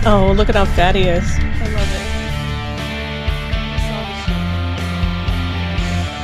Oh, look at how fat he is. I love it. I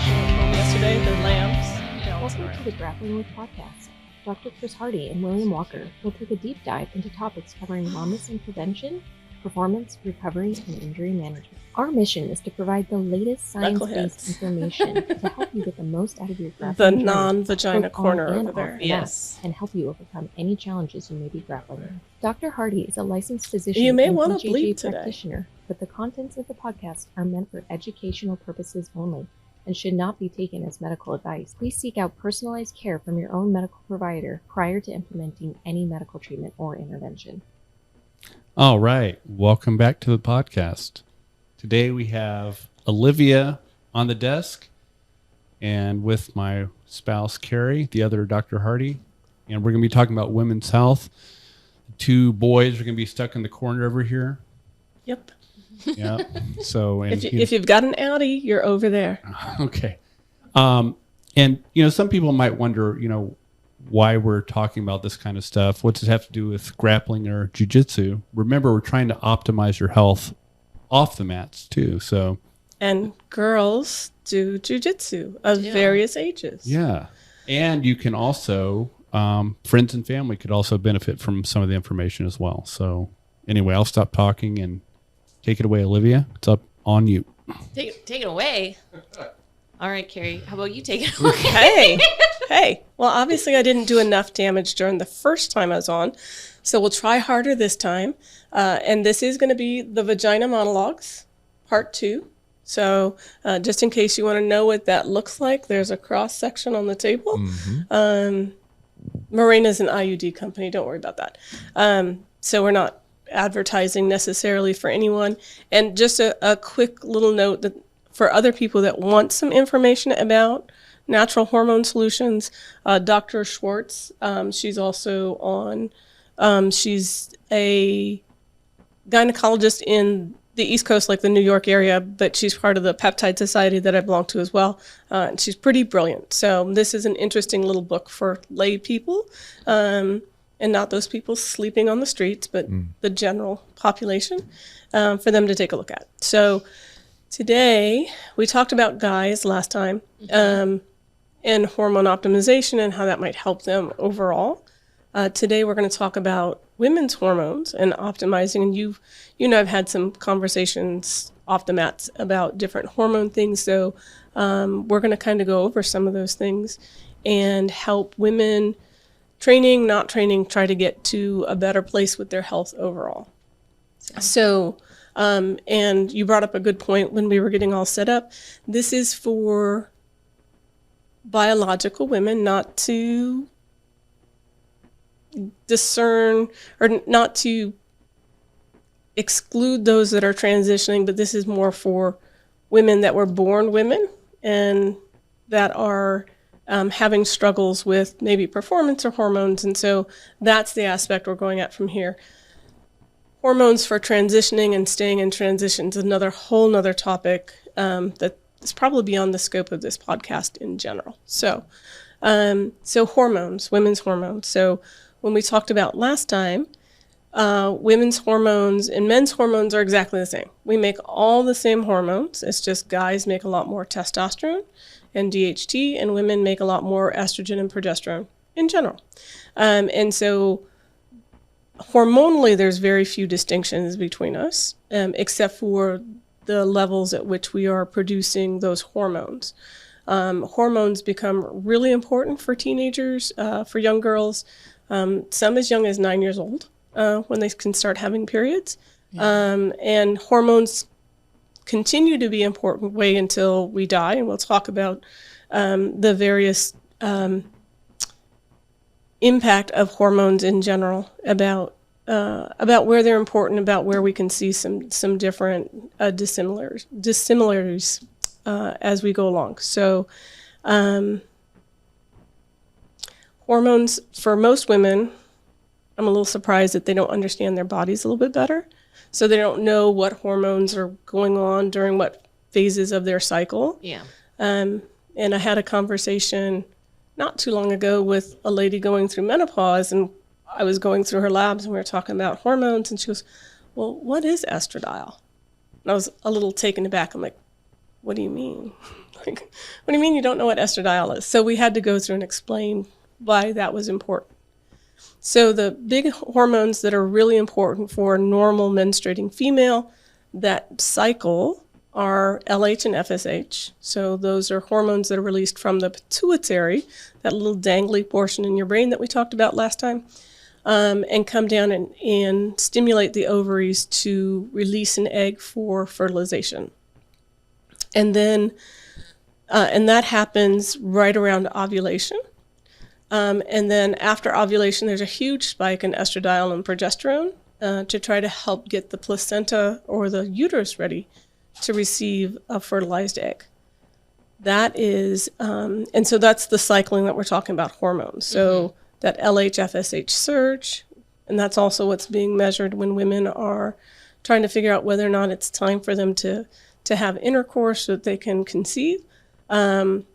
saw the yesterday, the lambs. Welcome to the Grappling With podcast. Dr. Chris Hardy and William Walker will take a deep dive into topics covering wellness and prevention, performance, recovery, and injury management. Our mission is to provide the latest science-based information to help you get the most out of your grappling The journey, non-vagina both corner on and over there. off the mat, and help you overcome any challenges you may be grappling with. Dr. Hardy is a licensed physician You may and want to BJJ bleed today. practitioner, but the contents of the podcast are meant for educational purposes only and should not be taken as medical advice. Please seek out personalized care from your own medical provider prior to implementing any medical treatment or intervention. All right. Welcome back to the podcast. Today we have Olivia on the desk and with my spouse, Carrie, the other Dr. Hardy. And we're going to be talking about women's health. The two boys are going to be stuck in the corner over here. Yep. Yeah. So, and If you've got an Audi, you're over there. Okay. And, some people might wonder, why we're talking about this kind of stuff. What does it have to do with grappling or jiu-jitsu? Remember, we're trying to optimize your health off the mats too. So, And girls do jiu-jitsu of various ages. yeah. And you can also, friends and family could also benefit from some of the information as well. So anyway, I'll stop talking and take it away, Olivia. It's up on you. Take it away. All right, Carrie, how about you take it away? Hey. Well, obviously I didn't do enough damage during the first time I was on, so we'll try harder this time. And this is going to be the Vagina Monologues, part 2. So just in case you want to know what that looks like, there's a cross section on the table. Mm-hmm. Morena's an IUD company. Don't worry about that. So we're not advertising necessarily for anyone. And just a quick little note that for other people that want some information about natural hormone solutions, Dr. Schwartz, she's also on, she's a gynecologist in the East Coast, like the New York area, but she's part of the Peptide Society that I belong to as well. And she's pretty brilliant. So this is an interesting little book for lay people, and not those people sleeping on the streets, but the general population, for them to take a look at. So today, we talked about guys last time, and hormone optimization and how that might help them overall. Today, we're going to talk about women's hormones and optimizing. And I've had some conversations off the mats about different hormone things. So we're going to kind of go over some of those things and help women training, not training, try to get to a better place with their health overall. So, and you brought up a good point when we were getting all set up. This is for biological women, not to discern or not to exclude those that are transitioning, but this is more for women that were born women and that are having struggles with maybe performance or hormones. And so that's the aspect we're going at from here. Hormones for transitioning and staying in transition is another whole nother topic that is probably beyond the scope of this podcast in general. So hormones, women's hormones. So when we talked about last time, women's hormones and men's hormones are exactly the same. We make all the same hormones. It's just guys make a lot more testosterone and DHT, and women make a lot more estrogen and progesterone in general. And so hormonally, there's very few distinctions between us, except for the levels at which we are producing those hormones. Hormones become really important for teenagers, for young girls, some as young as 9 years old, when they can start having periods. And hormones continue to be important way until we die. And we'll talk about the various impact of hormones in general, about where they're important, about where we can see some different dissimilarities as we go along. So hormones, for most women, I'm a little surprised that they don't understand their bodies a little bit better. So they don't know what hormones are going on during what phases of their cycle. Yeah. And I had a conversation not too long ago with a lady going through menopause, and I was going through her labs and we were talking about hormones, and she goes, well, what is estradiol? And I was a little taken aback. I'm like, what do you mean? Like, what do you mean you don't know what estradiol is? So we had to go through and explain why that was important. So the big hormones that are really important for a normal menstruating female that cycle are LH and FSH. So those are hormones that are released from the pituitary, that little dangly portion in your brain that we talked about last time, and come down and stimulate the ovaries to release an egg for fertilization. And then, and that happens right around ovulation. And then after ovulation, there's a huge spike in estradiol and progesterone to try to help get the placenta or the uterus ready to receive a fertilized egg. That is, and so that's the cycling that we're talking about hormones. So that LH-FSH surge, and that's also what's being measured when women are trying to figure out whether or not it's time for them to have intercourse so that they can conceive. And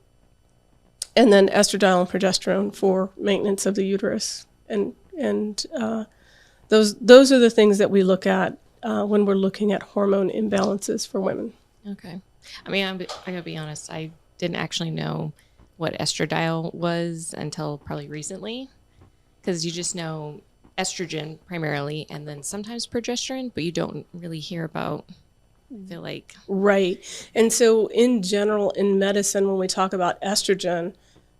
then estradiol and progesterone for maintenance of the uterus. And those are the things that we look at when we're looking at hormone imbalances for women. Okay. I mean, I gotta be honest, I didn't actually know what estradiol was until probably recently, because you just know estrogen primarily and then sometimes progesterone, but you don't really hear about, I feel like. Right. And so in general, in medicine, when we talk about estrogen,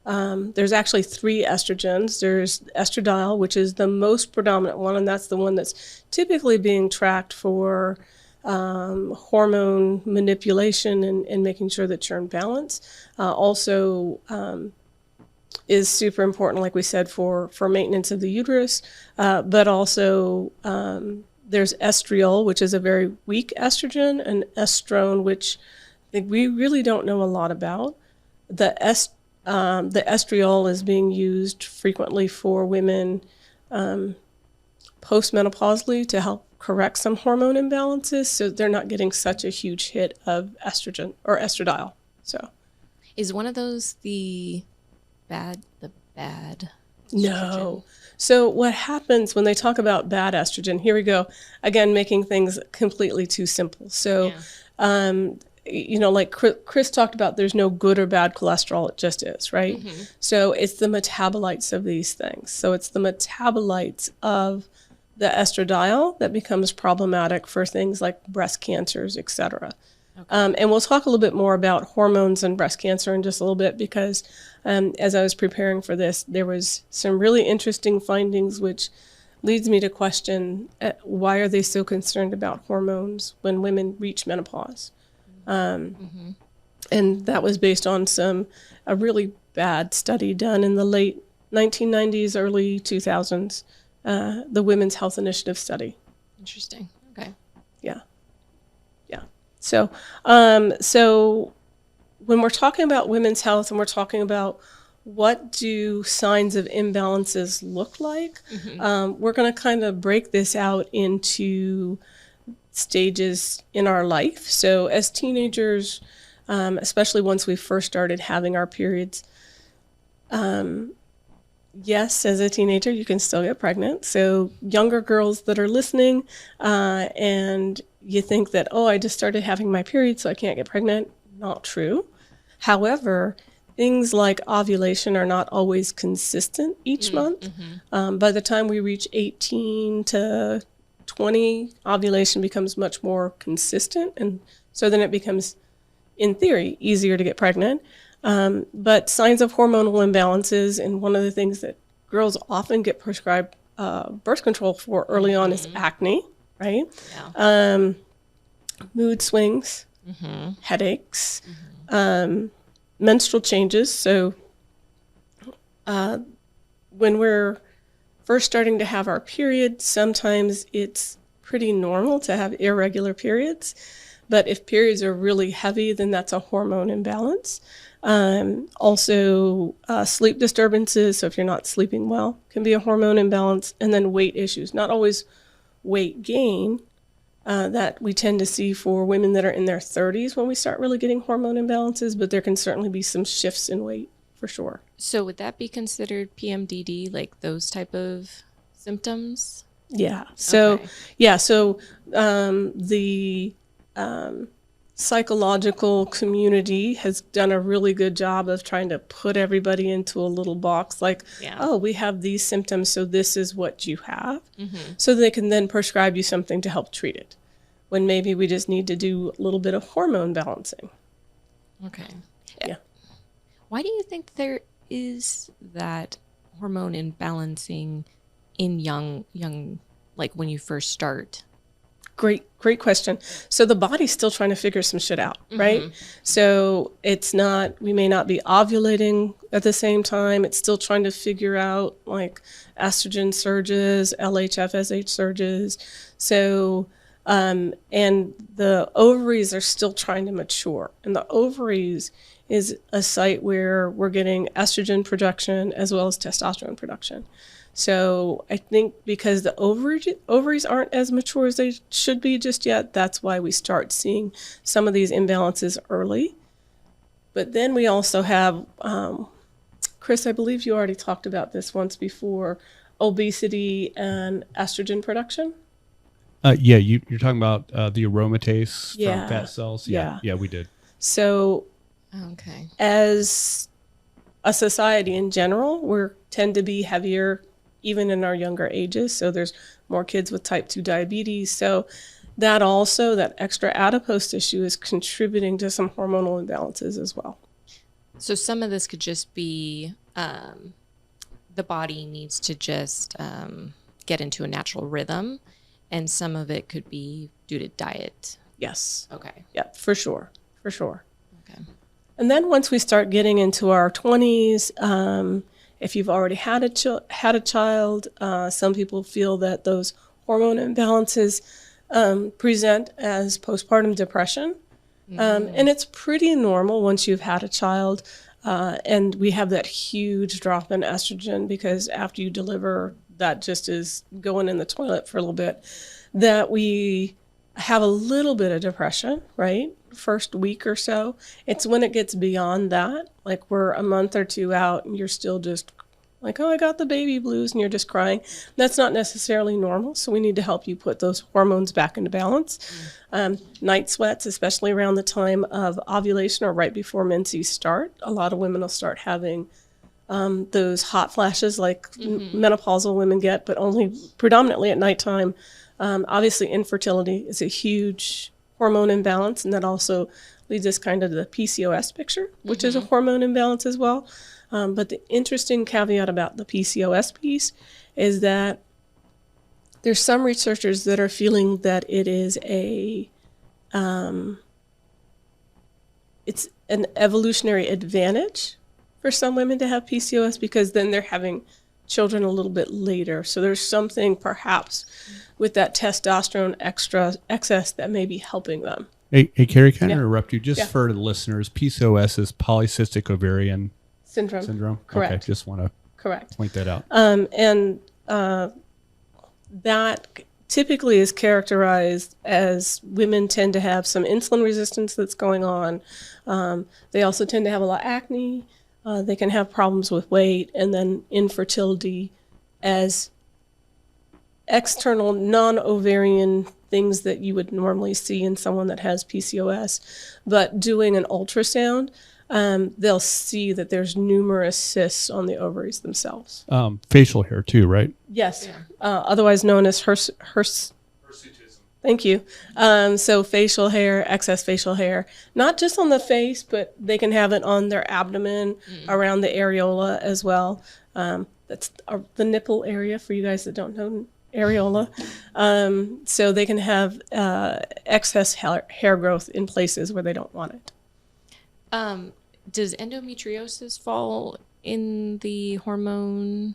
there's actually 3 estrogens. There's estradiol, which is the most predominant one, and that's the one that's typically being tracked for hormone manipulation and making sure that you're in balance. Also is super important, like we said, for maintenance of the uterus, but also there's estriol, which is a very weak estrogen, and estrone, which I think we really don't know a lot about. The estriol is being used frequently for women postmenopausally to help correct some hormone imbalances, so they're not getting such a huge hit of estrogen or estradiol. So, Is one of those the bad estrogen? No. So what happens when they talk about bad estrogen? Here we go again, making things completely too simple. So, like Chris talked about, there's no good or bad cholesterol, it just is, right? Mm-hmm. So it's the metabolites of these things. So it's the metabolites of the estradiol that becomes problematic for things like breast cancers, et cetera. Okay. And we'll talk a little bit more about hormones and breast cancer in just a little bit, because as I was preparing for this, there was some really interesting findings, which leads me to question why are they so concerned about hormones when women reach menopause? And that was based on a really bad study done in the late 1990s, early 2000s, the Women's Health Initiative study. Interesting. Okay. Yeah. So when we're talking about women's health and we're talking about what do signs of imbalances look like, we're going to kind of break this out into stages in our life. So as teenagers, especially once we first started having our periods, yes, as a teenager, you can still get pregnant. So younger girls that are listening, and you think that, oh, I just started having my period, so I can't get pregnant. Not true. However, things like ovulation are not always consistent each month. By the time we reach 18 to 20, ovulation becomes much more consistent. And so then it becomes, in theory, easier to get pregnant. But signs of hormonal imbalances, and one of the things that girls often get prescribed birth control for early on is acne, right? Yeah. Mood swings, headaches, menstrual changes. So when we're first starting to have our period, sometimes it's pretty normal to have irregular periods. But if periods are really heavy, then that's a hormone imbalance. Also, sleep disturbances, so if you're not sleeping well, can be a hormone imbalance. And then weight issues, not always weight gain, that we tend to see for women that are in their 30s when we start really getting hormone imbalances, but there can certainly be some shifts in weight for sure. So would that be considered PMDD, like those type of symptoms? Yeah. So, Okay. yeah. So, the psychological community has done a really good job of trying to put everybody into a little box like, Yeah. oh, we have these symptoms, so this is what you have. Mm-hmm. So they can then prescribe you something to help treat it, when maybe we just need to do a little bit of hormone balancing. Okay. Yeah. Why do you think there is that hormone imbalancing in young, like when you first start? Great question. So the body's still trying to figure some shit out, right? So it's not, we may not be ovulating at the same time. It's still trying to figure out like estrogen surges, LH, FSH surges. So, and the ovaries are still trying to mature. And the ovaries is a site where we're getting estrogen production as well as testosterone production. So I think because the ovaries aren't as mature as they should be just yet, that's why we start seeing some of these imbalances early. But then we also have, Chris, I believe you already talked about this once before, obesity and estrogen production. Yeah, you're talking about the aromatase Yeah. from fat cells. Yeah. Yeah, we did. So Okay. as a society in general, we tend to be heavier even in our younger ages. So there's more kids with type 2 diabetes. So that also, that extra adipose tissue is contributing to some hormonal imbalances as well. So some of this could just be the body needs to just get into a natural rhythm, and some of it could be due to diet. Yes. Okay. Yeah, for sure. For sure. Okay. And then once we start getting into our 20s, if you've already had a child, some people feel that those hormone imbalances present as postpartum depression. And it's pretty normal once you've had a child. And we have that huge drop in estrogen because after you deliver, that just is going in the toilet for a little bit, that we have a little bit of depression, right? First week or so. It's when it gets beyond that, like we're a month or two out and you're still just like, oh, I got the baby blues, and you're just crying. That's not necessarily normal. So we need to help you put those hormones back into balance. Night sweats, especially around the time of ovulation or right before menses start. A lot of women will start having those hot flashes like menopausal women get, but only predominantly at nighttime. Obviously, infertility is a huge hormone imbalance, and that also leads us kind of to the PCOS picture, which is a hormone imbalance as well. But the interesting caveat about the PCOS piece is that there's some researchers that are feeling that it is it's an evolutionary advantage for some women to have PCOS because then they're having children a little bit later. So there's something perhaps with that testosterone excess that may be helping them. Hey, Carrie, can I Yeah. interrupt you just Yeah. for the listeners? PCOS is polycystic ovarian Syndrome. Okay, Correct. just want to Correct. point that out. And that typically is characterized as women tend to have some insulin resistance that's going on. They also tend to have a lot of acne. They can have problems with weight, and then infertility as external non-ovarian things that you would normally see in someone that has PCOS. But doing an ultrasound, they'll see that there's numerous cysts on the ovaries themselves. Facial hair too, right? Yes, otherwise known as hirsutism. Thank you. So facial hair, excess facial hair, not just on the face, but they can have it on their abdomen, around the areola as well. That's the nipple area for you guys that don't know areola. So they can have excess hair growth in places where they don't want it. Does endometriosis fall in the hormone?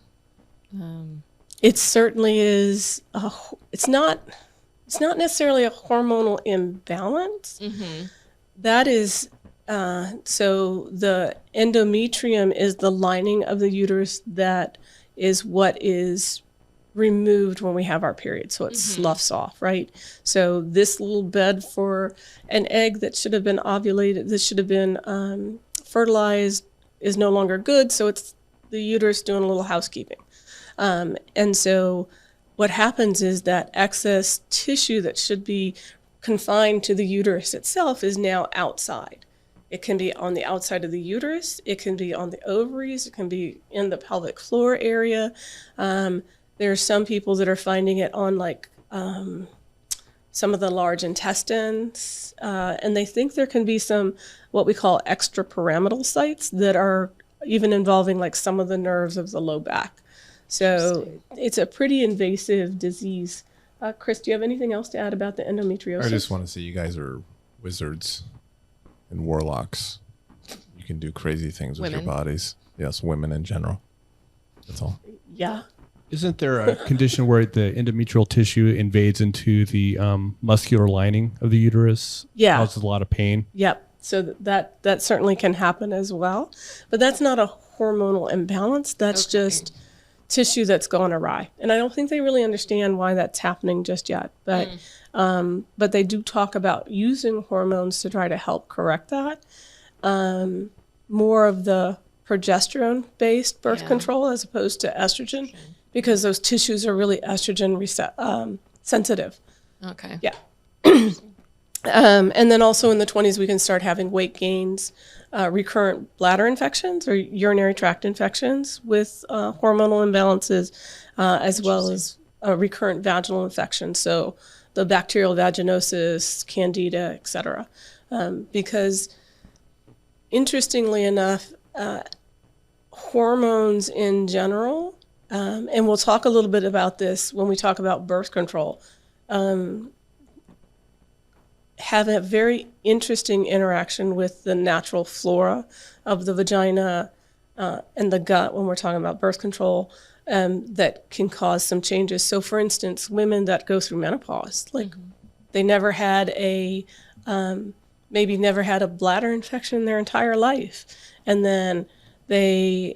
It certainly is. It's not necessarily a hormonal imbalance. That is, so the endometrium is the lining of the uterus that is what is removed when we have our period. So it sloughs off, right? So this little bed for an egg that should have been ovulated, this should have been fertilized, is no longer good. So it's the uterus doing a little housekeeping. And so what happens is that excess tissue that should be confined to the uterus itself is now outside. It can be on the outside of the uterus. It can be on the ovaries. It can be in the pelvic floor area. There are some people that are finding it on some of the large intestines, and they think there can be some what we call extrapyramidal sites that are even involving like some of the nerves of the low back. So it's a pretty invasive disease. Chris, do you have anything else to add about the endometriosis? I just want to say you guys are wizards and warlocks. You can do crazy things with your bodies. Yes, women in general. That's all. Yeah. Isn't there a condition where the endometrial tissue invades into the muscular lining of the uterus? Yeah. Causes a lot of pain. Yep. So that certainly can happen as well. But that's not a hormonal imbalance. That's just tissue that's gone awry. And I don't think they really understand why that's happening just yet. But they do talk about using hormones to try to help correct that. More of the progesterone-based birth control as opposed to estrogen, because those tissues are really estrogen sensitive. Okay. Yeah. And then also in the 20s, we can start having weight gains, recurrent bladder infections or urinary tract infections with hormonal imbalances, as well as recurrent vaginal infections. So the bacterial vaginosis, candida, et cetera. Because interestingly enough, hormones in general, and we'll talk a little bit about this when we talk about birth control, have a very interesting interaction with the natural flora of the vagina and the gut when we're talking about birth control, that can cause some changes. So for instance, women that go through menopause, like they never had maybe never had a bladder infection in their entire life. And then they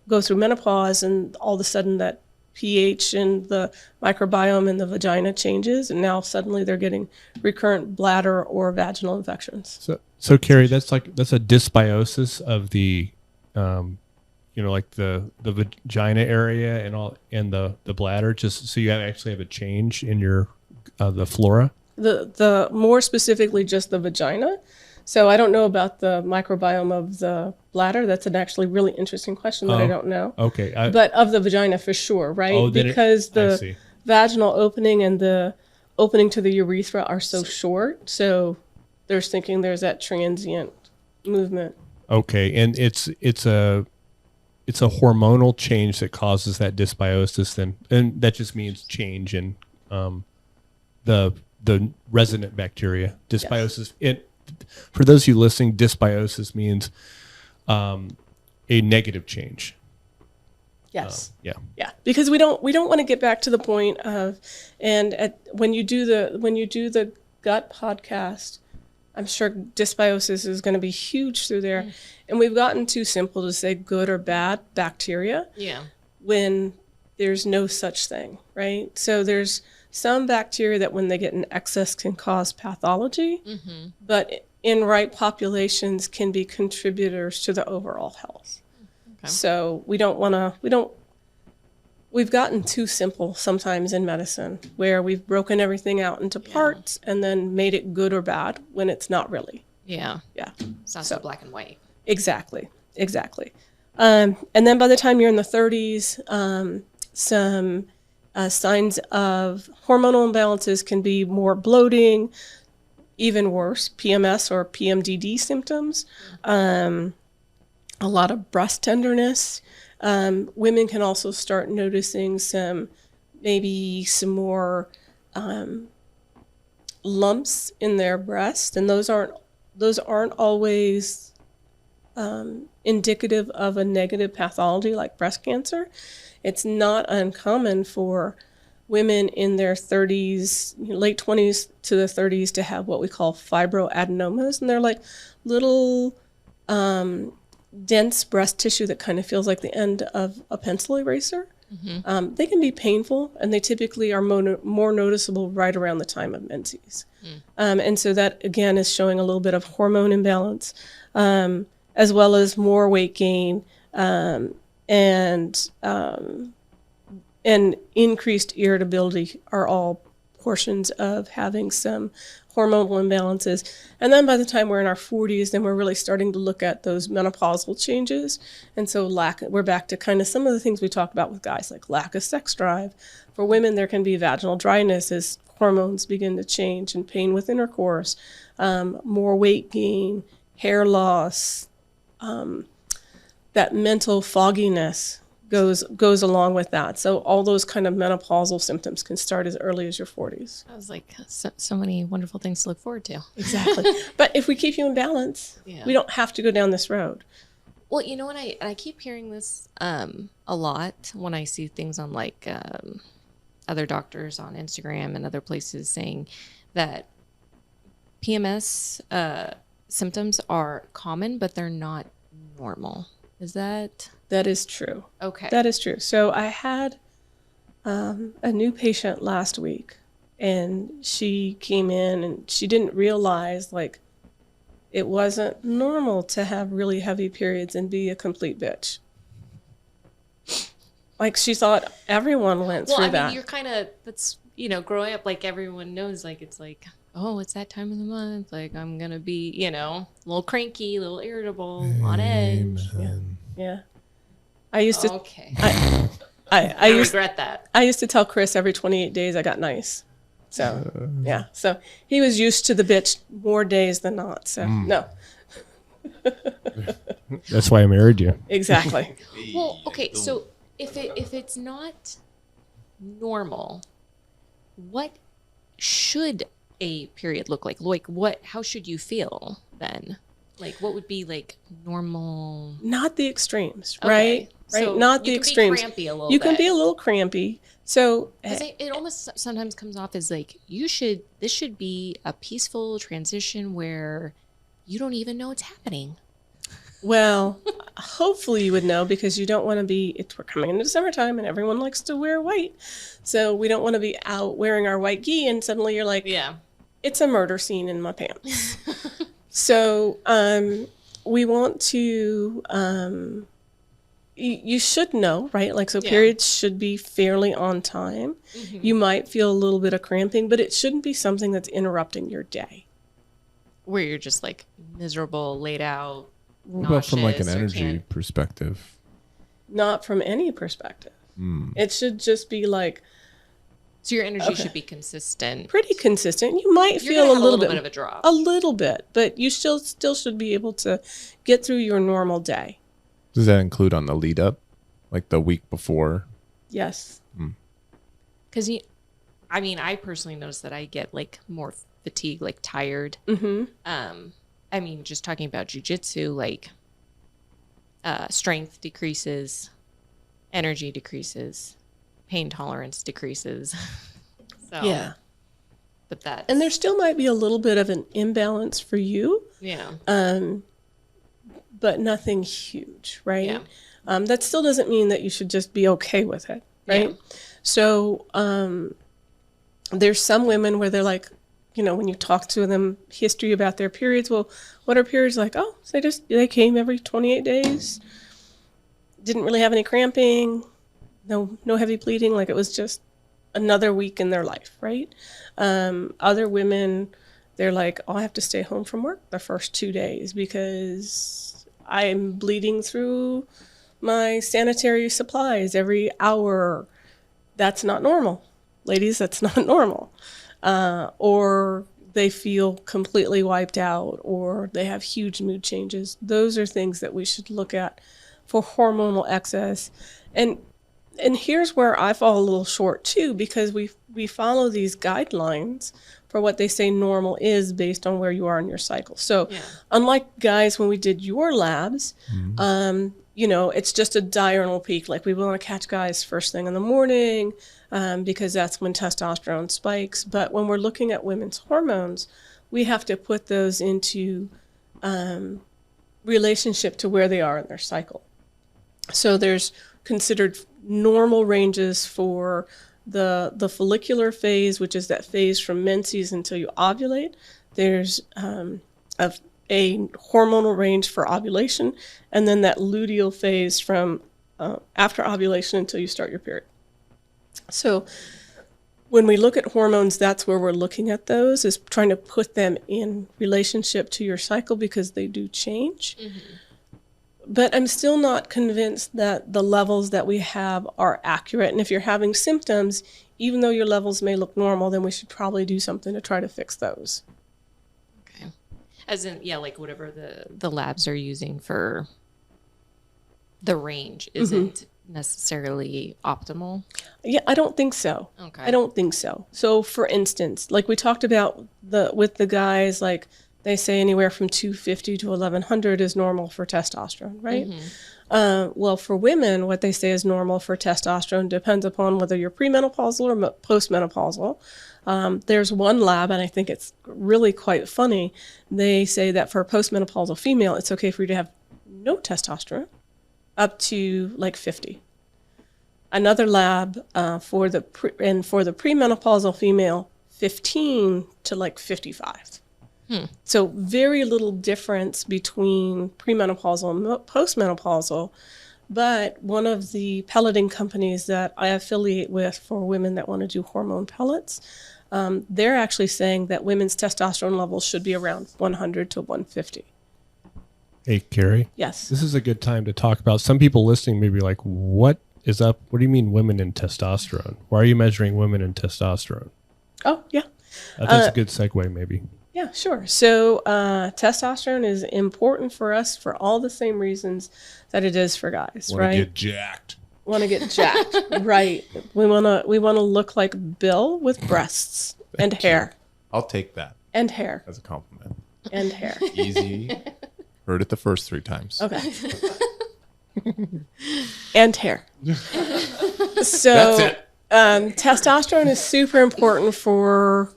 go through menopause and all of a sudden that pH and the microbiome in the vagina changes, and now suddenly they're getting recurrent bladder or vaginal infections. So Carrie, that's a dysbiosis of the, like the vagina area and the bladder. Just so you actually have a change in your the flora. The more specifically, just the vagina. So I don't know about the microbiome of the bladder. That's an actually really interesting question that I don't know. Okay. But of the vagina for sure, right? Oh, because the vaginal opening and the opening to the urethra are so short. So they're thinking there's that transient movement. Okay. And it's a hormonal change that causes that dysbiosis then, and that just means change in the resident bacteria. Dysbiosis. Yes. For those of you listening, dysbiosis means a negative change. Yes. Yeah. Because we don't want to get back to the point of, when you do the gut podcast, I'm sure dysbiosis is going to be huge through there, and we've gotten too simple to say good or bad bacteria. Yeah. When there's no such thing, right? So there's some bacteria that when they get in excess can cause pathology, but in right populations can be contributors to the overall health. Okay. So we've gotten too simple sometimes in medicine where we've broken everything out into parts and then made it good or bad when it's not really. Yeah. Yeah. It's not so black and white. Exactly. And then by the time you're in the 30s, some signs of hormonal imbalances can be more bloating, even worse, PMS or PMDD symptoms, a lot of breast tenderness. Women can also start noticing maybe some more lumps in their breast, and those aren't always indicative of a negative pathology like breast cancer. It's not uncommon for women in their 30s, late 20s to the 30s to have what we call fibroadenomas. And they're like little dense breast tissue that kind of feels like the end of a pencil eraser. They can be painful, and they typically are more noticeable right around the time of menses. And so that, again, is showing a little bit of hormone imbalance, as well as more weight gain, and and increased irritability are all portions of having some hormonal imbalances. And then by the time we're in our 40s, then we're really starting to look at those menopausal changes. And so we're back to kind of some of the things we talked about with guys, like lack of sex drive. For women, there can be vaginal dryness as hormones begin to change, and pain with intercourse, more weight gain, hair loss, that mental fogginess goes along with that. So all those kind of menopausal symptoms can start as early as your 40s. I was like, so many wonderful things to look forward to. Exactly. But if we keep you in balance, we don't have to go down this road. Well, you know what? I keep hearing this a lot when I see things on like other doctors on Instagram and other places saying that PMS symptoms are common, but they're not normal. Is that? That is true. Okay. That is true. So I had a new patient last week, and she came in and she didn't realize like it wasn't normal to have really heavy periods and be a complete bitch. Like she thought everyone went through that. Well, I mean, you're kind of, that's, growing up, like everyone knows, like it's like, oh, it's that time of the month. Like I'm going to be, a little cranky, a little irritable, on edge. Yeah. I used to. Okay. I regret that. I used to tell Chris every 28 days I got nice. So yeah. So he was used to the bitch more days than not. So no. That's why I married you. Exactly. Well, okay. So if it's not normal, what should a period look like? Like how should you feel then? Like what would be like normal? Not the extremes, Okay. right? Right. So Not the you extremes. can be crampy a little You bit. can be a little crampy. So It almost sometimes comes off as like this should be a peaceful transition where you don't even know it's happening. well, hopefully you would know, because you don't want to be, we're coming into summertime and everyone likes to wear white. So we don't want to be out wearing our white gi and suddenly you're like, Yeah. it's a murder scene in my pants. So we want to, you should know, right? Like, so periods should be fairly on time. Mm-hmm. You might feel a little bit of cramping, but it shouldn't be something that's interrupting your day. Where you're just like miserable, laid out. What about from like an nauseous, or energy can't- perspective? Not from any perspective. It should just be like So your energy should be consistent. pretty consistent. You might You're feel gonna a have little bit of a drop. a little bit, but you still should be able to get through your normal day. Does that include on the lead up, like the week before? Yes. Because I personally notice that I get like more fatigued, like tired. Mm-hmm. Just talking about jujitsu, like strength decreases, energy decreases, pain tolerance decreases. So, Yeah. but that, And there still might be a little bit of an imbalance for you, yeah, but nothing huge, right? Yeah. That still doesn't mean that you should just be okay with it, right? Yeah. So there's some women where they're like, when you talk to them, history about their periods, well, what are periods like? Oh, so they came every 28 days, didn't really have any cramping, no heavy bleeding, like it was just another week in their life, right? Other women, they're like, oh, I have to stay home from work the first 2 days because I'm bleeding through my sanitary supplies every hour. That's not normal. Ladies, that's not normal. Or they feel completely wiped out, or they have huge mood changes. Those are things that we should look at for hormonal excess. And here's where I fall a little short too, because we follow these guidelines for what they say normal is based on where you are in your cycle. So unlike guys, when we did your labs, it's just a diurnal peak. Like we want to catch guys first thing in the morning because that's when testosterone spikes. But when we're looking at women's hormones, we have to put those into relationship to where they are in their cycle. So there's considered normal ranges for the follicular phase, which is that phase from menses until you ovulate. There's a hormonal range for ovulation, and then that luteal phase from after ovulation until you start your period. So when we look at hormones, that's where we're looking at those, is trying to put them in relationship to your cycle because they do change. But I'm still not convinced that the levels that we have are accurate. And if you're having symptoms, even though your levels may look normal, then we should probably do something to try to fix those. Okay. As in, yeah, like whatever the labs are using for the range isn't necessarily optimal. Yeah, I don't think so. Okay. I don't think so. So for instance, like we talked about with the guys, like they say anywhere from 250 to 1100 is normal for testosterone, right? Well, for women, what they say is normal for testosterone depends upon whether you're premenopausal or postmenopausal. There's one lab, and I think it's really quite funny. They say that for a postmenopausal female, it's okay for you to have no testosterone up to like 50. Another lab for the premenopausal female, 15 to like 55. So very little difference between premenopausal and postmenopausal. But one of the pelleting companies that I affiliate with for women that want to do hormone pellets, they're actually saying that women's testosterone levels should be around 100 to 150. Hey, Carrie. Yes. This is a good time to talk about, some people listening may be like, what is up? What do you mean women in testosterone? Why are you measuring women in testosterone? Oh, yeah. That's a good segue, maybe. Yeah, sure. So testosterone is important for us for all the same reasons that it is for guys, Want right? to get jacked. Want to get jacked, right? We want to look like Bill with breasts and hair I'll take that and hair as a compliment. and hair. Easy. Heard it the first 3 times. Okay. And hair. So That's it. testosterone is super important for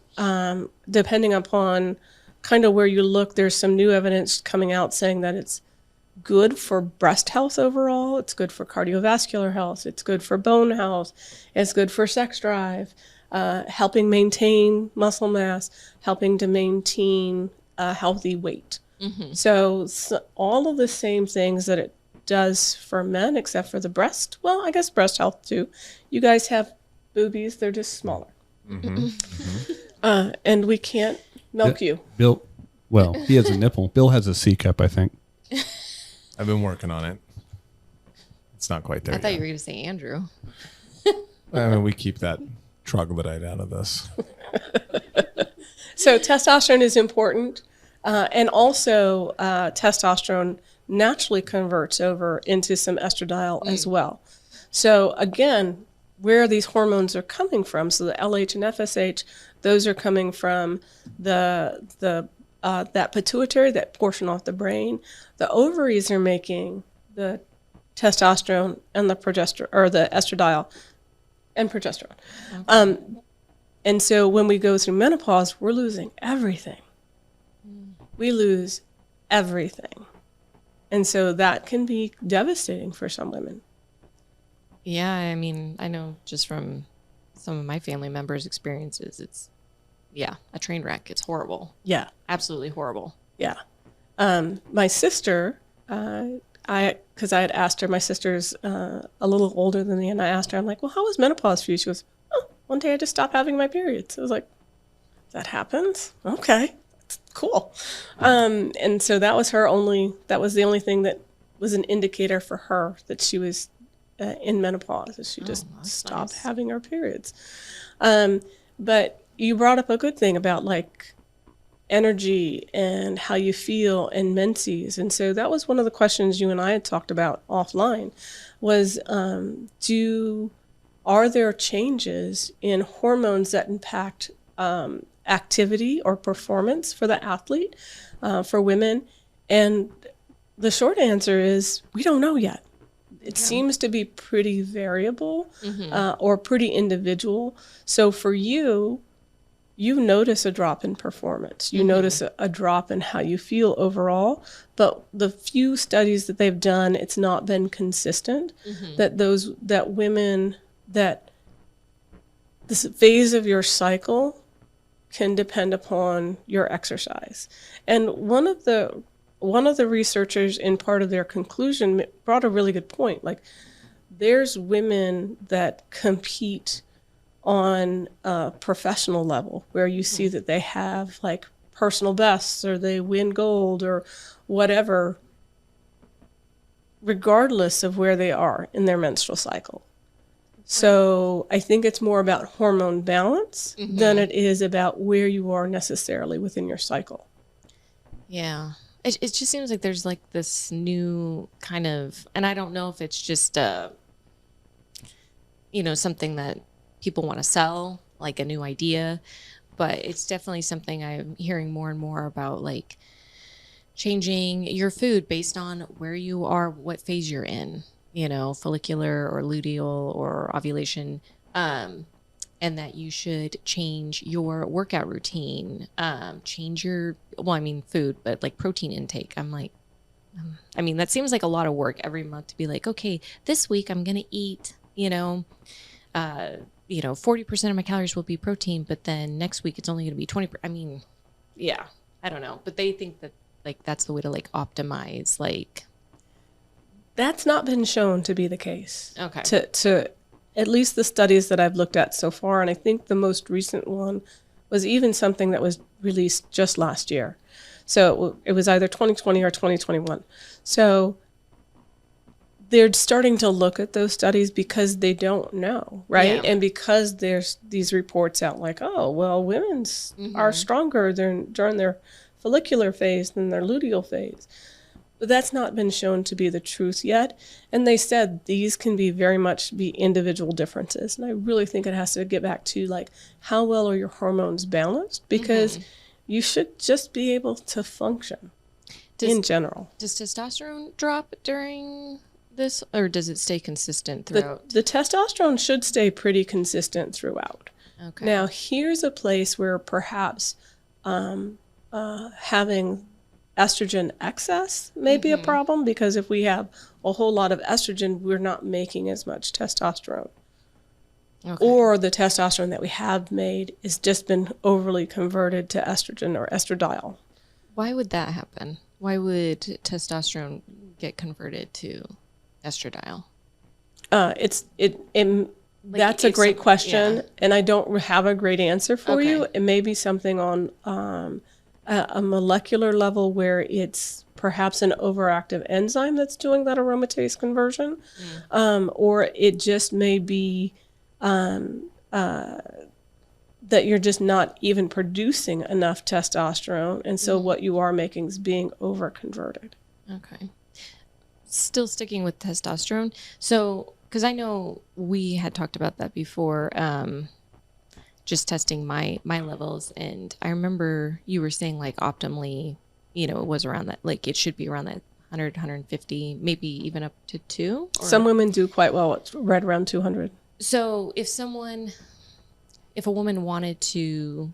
depending upon kind of where you look. There's some new evidence coming out saying that it's good for breast health overall. It's good for cardiovascular health. It's good for bone health. It's good for sex drive, helping maintain muscle mass, helping to maintain a healthy weight. So all of the same things that it does for men, except for the breast. Well, I guess breast health too. You guys have boobies. They're just smaller. And we can't milk you. Bill, well, he has a nipple. Bill has a C cup, I think. I've been working on it. It's not quite there I thought yet. you were going to say Andrew. I mean, we keep that troglodyte out of this. So testosterone is important. And also testosterone naturally converts over into some estradiol as well. So again, where these hormones are coming from, so the LH and FSH, those are coming from that pituitary, that portion off the brain. The ovaries are making the testosterone and the progesterone, or the estradiol and progesterone. And so when we go through menopause, we're losing everything. We lose everything. And so that can be devastating for some women. Yeah, I mean, I know just from some of my family members' experiences, it's, a train wreck. It's horrible. Yeah. Absolutely horrible. Yeah. My sister, because I had asked her, my sister's a little older than me, and I asked her, I'm like, well, how was menopause for you? She goes, oh, one day I just stopped having my periods. I was like, that happens? Okay. Cool. And so that was the only thing that was an indicator for her that she was in menopause, is she just stopped having her periods. But you brought up a good thing about like energy and how you feel and menses. And so that was one of the questions you and I had talked about offline was, are there changes in hormones that impact activity or performance for the athlete, for women? And the short answer is we don't know yet. It seems to be pretty variable or pretty individual. So for you notice a drop in performance. You notice a drop in how you feel overall. But the few studies that they've done, it's not been consistent that women, that this phase of your cycle can depend upon your exercise. And one of the researchers, in part of their conclusion, brought a really good point. Like, there's women that compete on a professional level where you see that they have like personal bests or they win gold or whatever, regardless of where they are in their menstrual cycle. So I think it's more about hormone balance than it is about where you are necessarily within your cycle. Yeah. It just seems like there's like this new kind of, and I don't know if it's just, something that people want to sell, like a new idea, but it's definitely something I'm hearing more and more about, like changing your food based on where you are, what phase you're in, follicular or luteal or ovulation. And that you should change your workout routine, change your, food, but like protein intake. I'm like, that seems like a lot of work every month to be like, okay, this week I'm going to eat, 40% of my calories will be protein, but then next week it's only going to be 20%. Yeah, I don't know. But they think that like, that's the way to like optimize, like. That's not been shown to be the case. Okay. To at least the studies that I've looked at so far, and I think the most recent one was even something that was released just last year. So it was either 2020 or 2021. So they're starting to look at those studies because they don't know, right? Yeah. And because there's these reports out like, oh, well, women's are stronger during their follicular phase than their luteal phase. But that's not been shown to be the truth yet. And they said these can be very much be individual differences. And I really think it has to get back to like, how well are your hormones balanced? Because you should just be able to function in general. Does testosterone drop during this, or does it stay consistent throughout? The testosterone should stay pretty consistent throughout. Okay. Now, here's a place where perhaps having estrogen excess may be a problem, because if we have a whole lot of estrogen, we're not making as much testosterone. Okay. Or the testosterone that we have made has just been overly converted to estrogen or estradiol. Why would that happen? Why would testosterone get converted to estradiol? That's a great question, and I don't have a great answer for you. It may be something on a molecular level where it's perhaps an overactive enzyme that's doing that aromatase conversion, or it just may be that you're just not even producing enough testosterone, and so what you are making is being overconverted. Okay. Still sticking with testosterone. So, because I know we had talked about that before, just testing my levels, and I remember you were saying like optimally, it was around that, like it should be around that 100, 150, maybe even up to 2. Some women do quite well. It's right around 200. So if a woman wanted to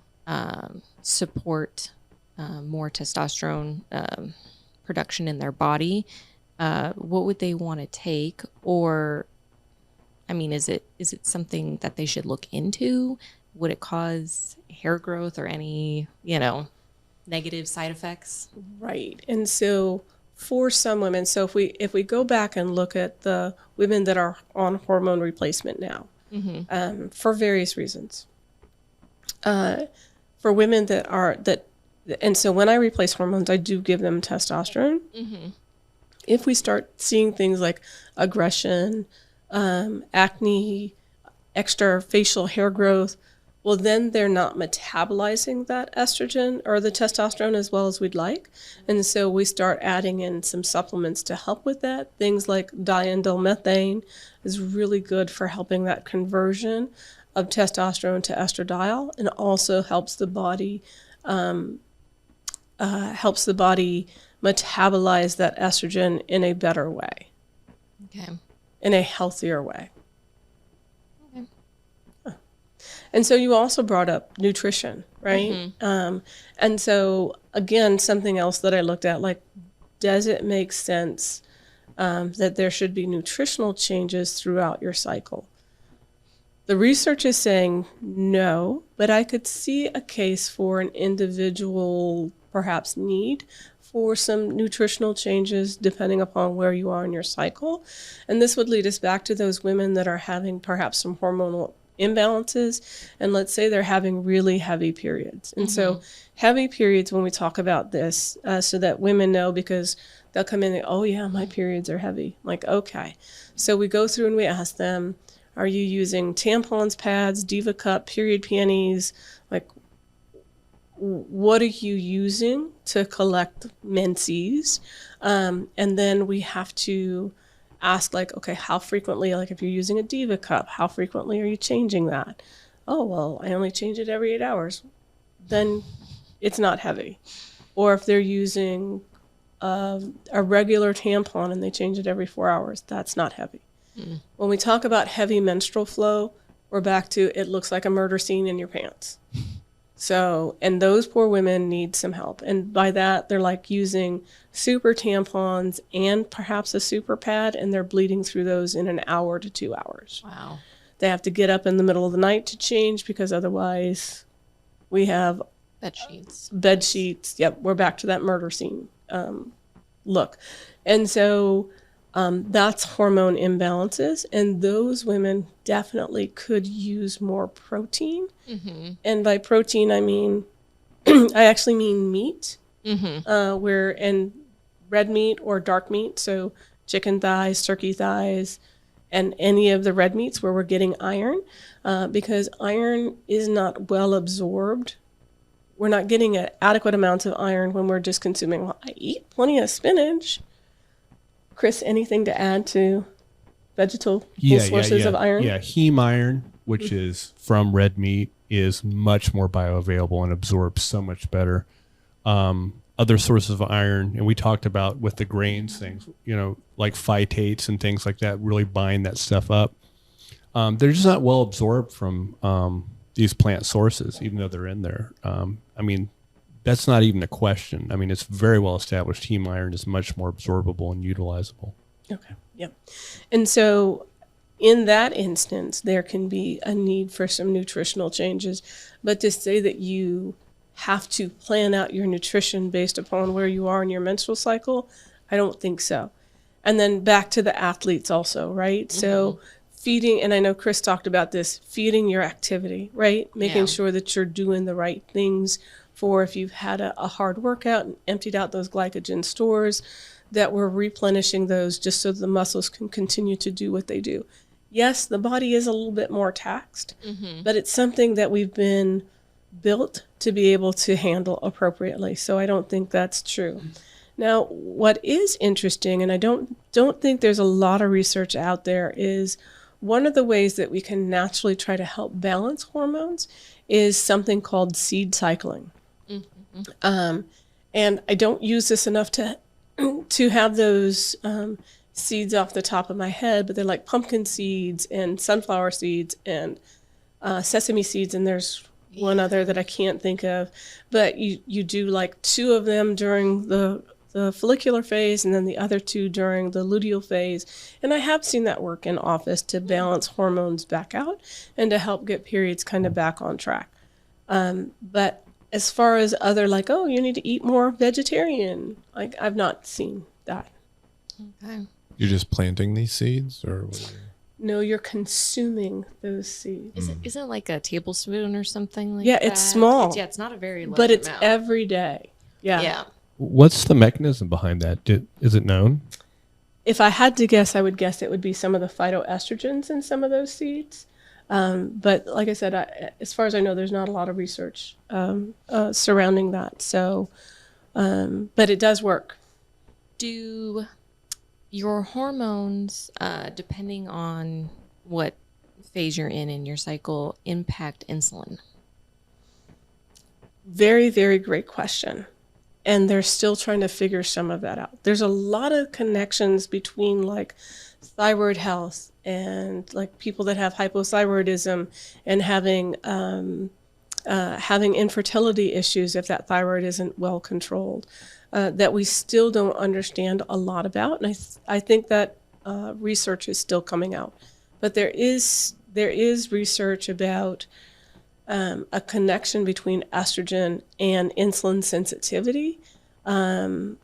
support more testosterone production in their body, what would they want to take? Or, is it something that they should look into? Would it cause hair growth or any, negative side effects? Right. And so for some women, so if we go back and look at the women that are on hormone replacement now, for various reasons, for women and so when I replace hormones, I do give them testosterone. If we start seeing things like aggression, acne, extra facial hair growth, well, then they're not metabolizing that estrogen or the testosterone as well as we'd like. And so we start adding in some supplements to help with that. Things like diindolylmethane is really good for helping that conversion of testosterone to estradiol, and also helps the body metabolize that estrogen in a better way. Okay. In a healthier way. And so you also brought up nutrition, right? And so, again, something else that I looked at, like, does it make sense that there should be nutritional changes throughout your cycle? The research is saying no, but I could see a case for an individual perhaps need for some nutritional changes depending upon where you are in your cycle. And this would lead us back to those women that are having perhaps some hormonal imbalances, and let's say they're having really heavy periods. And so heavy periods, when we talk about this, so that women know, because they'll come in and, oh yeah, my periods are heavy. Like, okay. So we go through and we ask them, are you using tampons, pads, Diva Cup, period panties? Like, what are you using to collect menses? And then we have to ask, like, okay, how frequently, like if you're using a Diva Cup, how frequently are you changing that? Oh, well, I only change it every 8 hours. Then it's not heavy. Or if they're using a regular tampon and they change it every 4 hours, that's not heavy. When we talk about heavy menstrual flow, we're back to it looks like a murder scene in your pants. So, and those poor women need some help. And by that, they're like using super tampons and perhaps a super pad, and they're bleeding through those in an hour to 2 hours. Wow. They have to get up in the middle of the night to change, because otherwise we have bed sheets. Yep, we're back to that murder scene look. And so that's hormone imbalances, and those women definitely could use more protein. And by protein, I mean, I actually mean meat, where in red meat or dark meat, so chicken thighs, turkey thighs, and any of the red meats where we're getting iron, because iron is not well absorbed. We're not getting adequate amounts of iron when we're just consuming. Well, I eat plenty of spinach. Chris, anything to add to vegetable sources of iron? Yeah, heme iron, which is from red meat, is much more bioavailable and absorbs so much better. Other sources of iron, and we talked about with the grains things, like phytates and things like that, really bind that stuff up. They're just not well absorbed from these plant sources, even though they're in there. I mean, that's not even a question. I mean, it's very well established. Heme iron is much more absorbable and utilizable. Okay. Yep. And so in that instance, there can be a need for some nutritional changes. But to say that you have to plan out your nutrition based upon where you are in your menstrual cycle, I don't think so. And then back to the athletes also, right? So feeding, and I know Chris talked about this, feeding your activity, right? Making sure that you're doing the right things for if you've had a hard workout and emptied out those glycogen stores, that we're replenishing those just so the muscles can continue to do what they do. Yes, the body is a little bit more taxed, but it's something that we've been built to be able to handle appropriately. So I don't think that's true. Now, what is interesting, and I don't think there's a lot of research out there, is one of the ways that we can naturally try to help balance hormones is something called seed cycling. And I don't use this enough to have those seeds off the top of my head, but they're like pumpkin seeds and sunflower seeds and sesame seeds, and there's one other that I can't think of. But you do like 2 of them during the follicular phase, and then the other 2 during the luteal phase. And I have seen that work in office to balance hormones back out and to help get periods kind of back on track. But as far as other, like, oh, you need to eat more vegetarian, like, I've not seen that. Okay. You're just planting these seeds, or what? No, you're consuming those seeds. Is it like a tablespoon or something like that? Yeah, it's small. It's not a very large but it's amount. every day. Yeah. What's the mechanism behind that? Is it known? If I had to guess, I would guess it would be some of the phytoestrogens in some of those seeds. But like I said, as far as I know, there's not a lot of research surrounding that. So, but it does work. Do your hormones, depending on what phase you're in your cycle, impact insulin? Very, very great question. And they're still trying to figure some of that out. There's a lot of connections between like thyroid health and like people that have hypothyroidism and having infertility issues if that thyroid isn't well controlled, that we still don't understand a lot about. And I think that research is still coming out. But there is research about a connection between estrogen and insulin sensitivity. But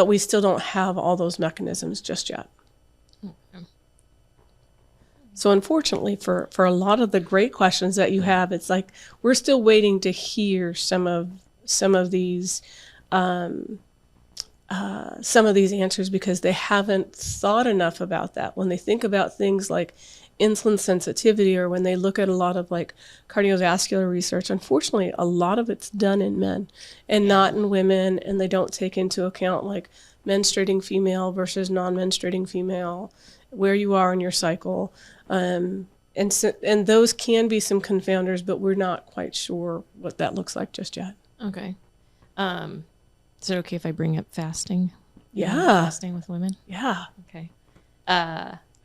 we still don't have all those mechanisms just yet. Okay. So unfortunately, for a lot of the great questions that you have, it's like we're still waiting to hear some of these answers, because they haven't thought enough about that. When they think about things like insulin sensitivity, or when they look at a lot of like cardiovascular research, unfortunately, a lot of it's done in men and not in women, and they don't take into account like menstruating female versus non-menstruating female, where you are in your cycle. And those can be some confounders, but we're not quite sure what that looks like just yet. Okay. Is it okay if I bring up fasting? Yeah. Fasting with women? Yeah. Okay.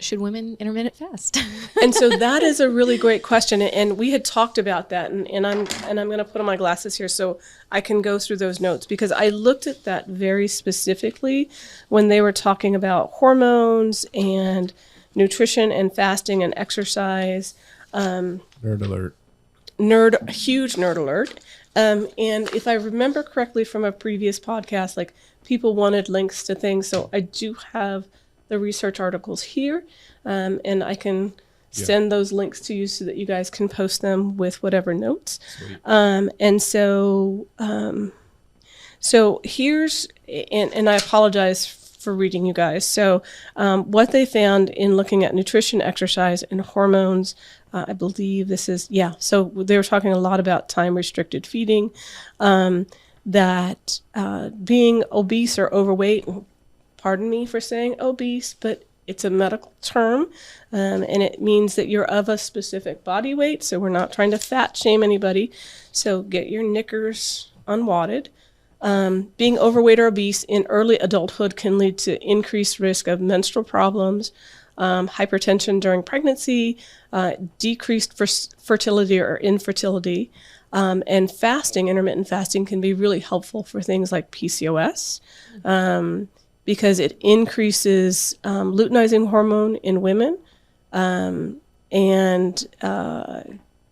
Should women intermittent fast? And so that is a really great question. And we had talked about that, and I'm going to put on my glasses here so I can go through those notes, because I looked at that very specifically when they were talking about hormones and nutrition and fasting and exercise. Nerd alert. Huge nerd alert. And if I remember correctly from a previous podcast, like people wanted links to things. So I do have the research articles here, and I can send those links to you so that you guys can post them with whatever notes. So here's, and I apologize for reading you guys. So what they found in looking at nutrition, exercise, and hormones, I believe this is, so they were talking a lot about time-restricted feeding, that being obese or overweight, pardon me for saying obese, but it's a medical term, and it means that you're of a specific body weight, so we're not trying to fat shame anybody, so get your knickers unwadded. Being overweight or obese in early adulthood can lead to increased risk of menstrual problems, hypertension during pregnancy, decreased fertility or infertility, and fasting, intermittent fasting, can be really helpful for things like PCOS, because it increases luteinizing hormone in women, and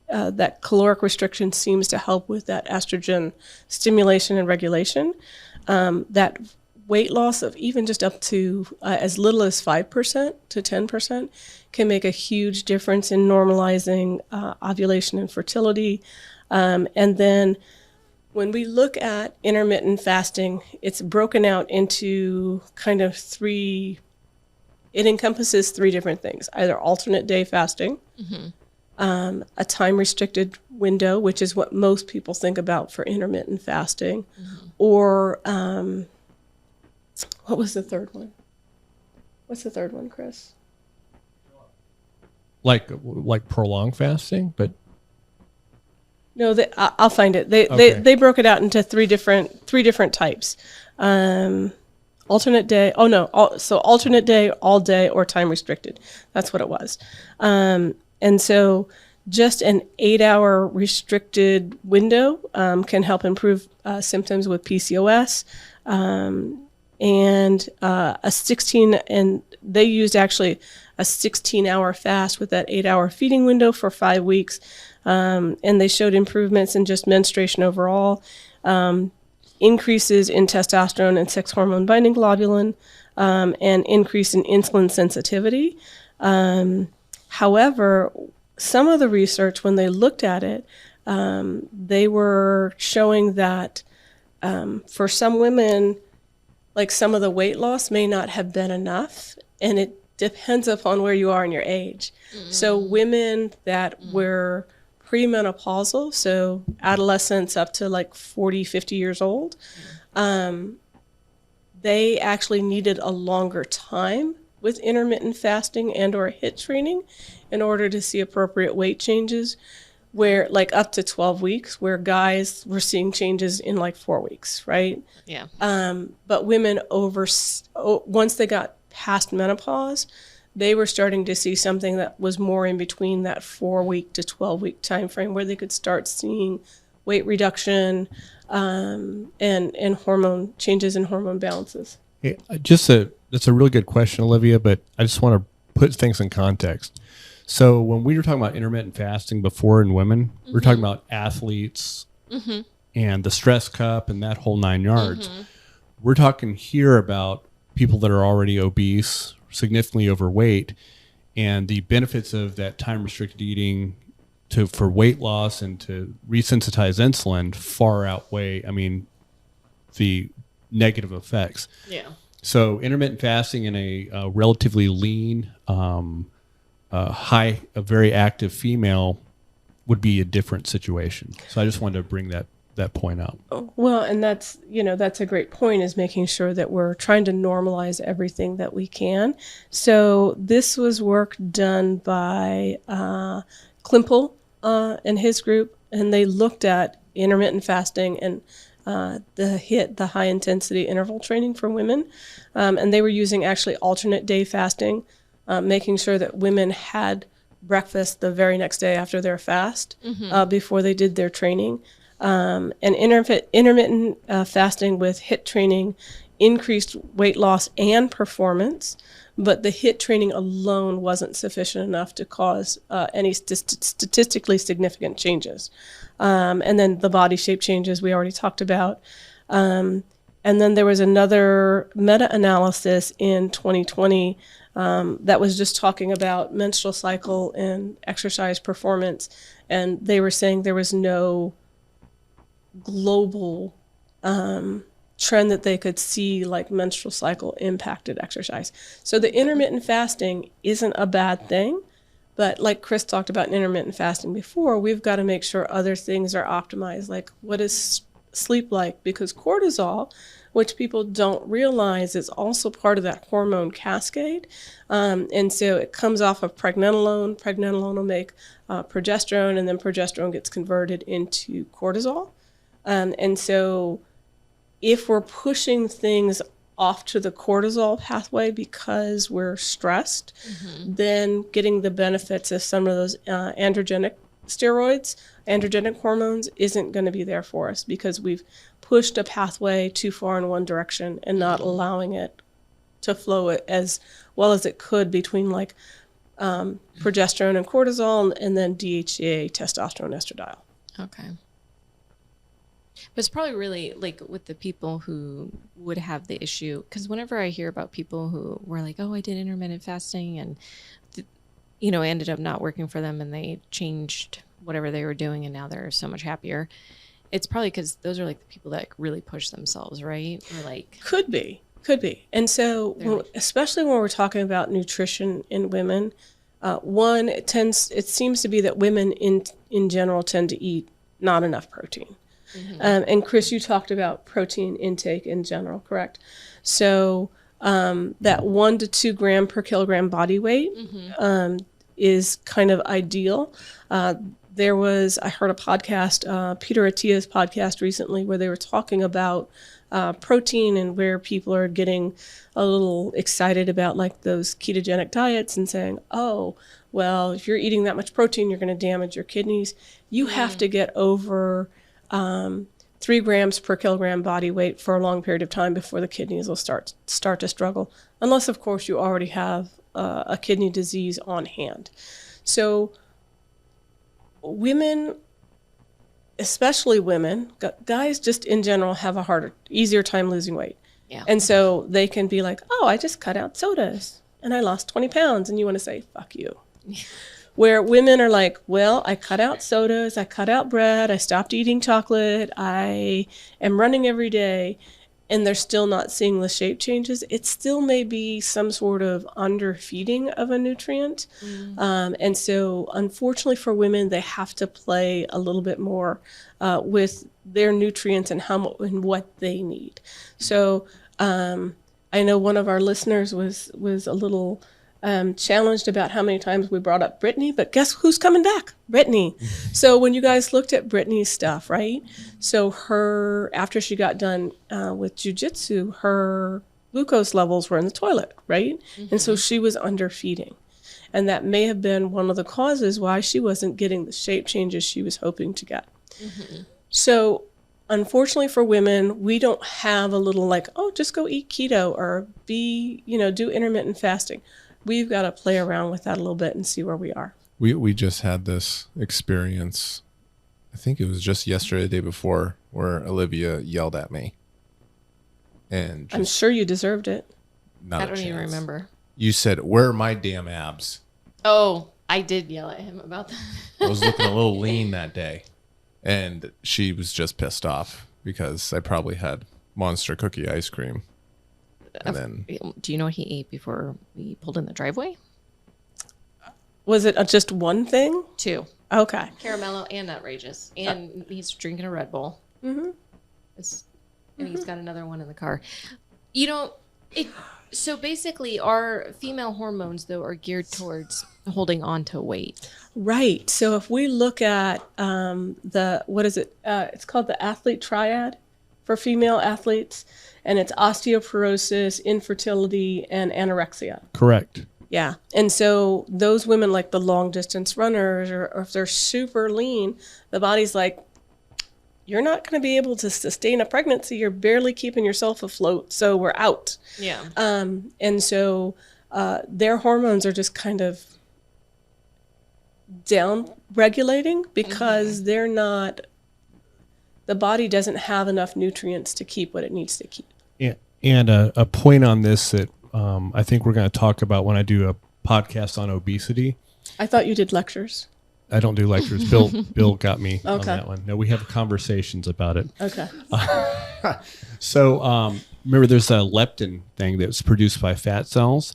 that caloric restriction seems to help with that estrogen stimulation and regulation. That weight loss of even just up to as little as 5% to 10% can make a huge difference in normalizing ovulation and fertility. And then when we look at intermittent fasting, it's broken out into kind of it encompasses three different things: either alternate day fasting, a time-restricted window, which is what most people think about for intermittent fasting, or what was the third one? What's the third one, Chris? Like prolonged fasting, but no, I'll find it. They broke it out into three different types. Alternate day. Oh no, so alternate day, all day, or time restricted. That's what it was. And so just an 8-hour restricted window can help improve symptoms with PCOS. And they used actually a 16-hour fast with that 8-hour feeding window for 5 weeks. And they showed improvements in just menstruation overall, increases in testosterone and sex hormone binding globulin, and increase in insulin sensitivity. However, some of the research, when they looked at it, they were showing that for some women, like some of the weight loss may not have been enough, and it depends upon where you are in your age. So women that were premenopausal, so adolescents up to like 40, 50 years old, they actually needed a longer time with intermittent fasting and or HIIT training in order to see appropriate weight changes, where like up to 12 weeks, where guys were seeing changes in like 4 weeks, right? Yeah. But women once they got past menopause, they were starting to see something that was more in between that 4-week to 12-week time frame, where they could start seeing weight reduction and hormone changes in hormone balances. Yeah, that's a really good question, Olivia, but I just want to put things in context. So when we were talking about intermittent fasting before in women, we were talking about athletes, and the stress cup and that whole 9 yards. We're talking here about people that are already obese, significantly overweight, and the benefits of that time restricted eating for weight loss and to resensitize insulin far outweigh, the negative effects. Yeah. So intermittent fasting in a relatively lean, a very active female would be a different situation. So I just wanted to bring that point out. Well, and that's a great point, is making sure that we're trying to normalize everything that we can. So this was work done by Klimpel and his group, and they looked at intermittent fasting and the high intensity interval training for women. And they were using actually alternate day fasting, making sure that women had breakfast the very next day after their fast before they did their training. And intermittent fasting with HIIT training increased weight loss and performance, but the HIIT training alone wasn't sufficient enough to cause any statistically significant changes. And then the body shape changes we already talked about. And then there was another meta-analysis in 2020 that was just talking about menstrual cycle and exercise performance. And they were saying there was no global trend that they could see, like menstrual cycle impacted exercise. So the intermittent fasting isn't a bad thing, but like Chris talked about in intermittent fasting before, we've got to make sure other things are optimized, like what is sleep like, because cortisol, which people don't realize, is also part of that hormone cascade. And so it comes off of pregnenolone. Pregnenolone will make progesterone, and then progesterone gets converted into cortisol. And so if we're pushing things off to the cortisol pathway because we're stressed, then getting the benefits of some of those androgenic steroids, androgenic hormones, isn't going to be there for us because we've pushed a pathway too far in one direction and not allowing it to flow as well as it could between like progesterone and cortisol, and then DHEA, testosterone, estradiol. Okay. But it's probably really like with the people who would have the issue, because whenever I hear about people who were like, oh, I did intermittent fasting and, ended up not working for them and they changed whatever they were doing and now they're so much happier. It's probably because those are like the people that really push themselves, right? Or like Could be. And so especially when we're talking about nutrition in women, one, it seems to be that women in general tend to eat not enough protein. And Chris, you talked about protein intake in general, correct? So that 1 to 2 gram per kilogram body weight is kind of ideal. I heard a podcast, Peter Attia's podcast recently, where they were talking about protein and where people are getting a little excited about like those ketogenic diets and saying, oh, well, if you're eating that much protein, you're going to damage your kidneys. You have to get over 3 grams per kilogram body weight for a long period of time before the kidneys will start to struggle, unless, of course, you already have a kidney disease on hand. So women, especially women, guys just in general have a easier time losing weight. Yeah. And so they can be like, oh, I just cut out sodas and I lost 20 pounds. And you want to say, fuck you. Where women are like, well, I cut out sodas, I cut out bread, I stopped eating chocolate, I am running every day, and they're still not seeing the shape changes. It still may be some sort of underfeeding of a nutrient. And so unfortunately for women, they have to play a little bit more with their nutrients and and what they need. So I know one of our listeners was a little challenged about how many times we brought up Brittany, but guess who's coming back? Brittany. So when you guys looked at Brittany's stuff, right? So after she got done with jujitsu, her glucose levels were in the toilet, right? And so she was underfeeding. And that may have been one of the causes why she wasn't getting the shape changes she was hoping to get. So unfortunately for women, we don't have a little like, oh, just go eat keto or do intermittent fasting. We've got to play around with that a little bit and see where we are. We just had this experience I think it was just yesterday, the day before, where Olivia yelled at me. And I'm sure you deserved it. not I a don't even chance. remember. You said, "Where are my damn abs?" Oh, I did yell at him about that. I was looking a little lean that day. And she was just pissed off because I probably had Monster cookie ice cream. And then Do you know what he ate before we pulled in the driveway? Was it just one thing? 2. Okay. Caramello and outrageous. And he's drinking a Red Bull. Mm-hmm. And he's got another one in the car. You know, so basically our female hormones, though, are geared towards holding on to weight. Right. So if we look at it's called the athlete triad for female athletes, and it's osteoporosis, infertility, and anorexia. Correct. Yeah. And so those women, like the long distance runners, or if they're super lean, the body's like, you're not going to be able to sustain a pregnancy. You're barely keeping yourself afloat. So we're out. Yeah. And so their hormones are just kind of down regulating because they're not, the body doesn't have enough nutrients to keep what it needs to keep. Yeah. And a point on this that I think we're going to talk about when I do a podcast on obesity. I thought you did lectures. I don't do lectures. Bill got me on Okay. that one. No, we have conversations about it. Okay. So remember, there's a leptin thing that's produced by fat cells.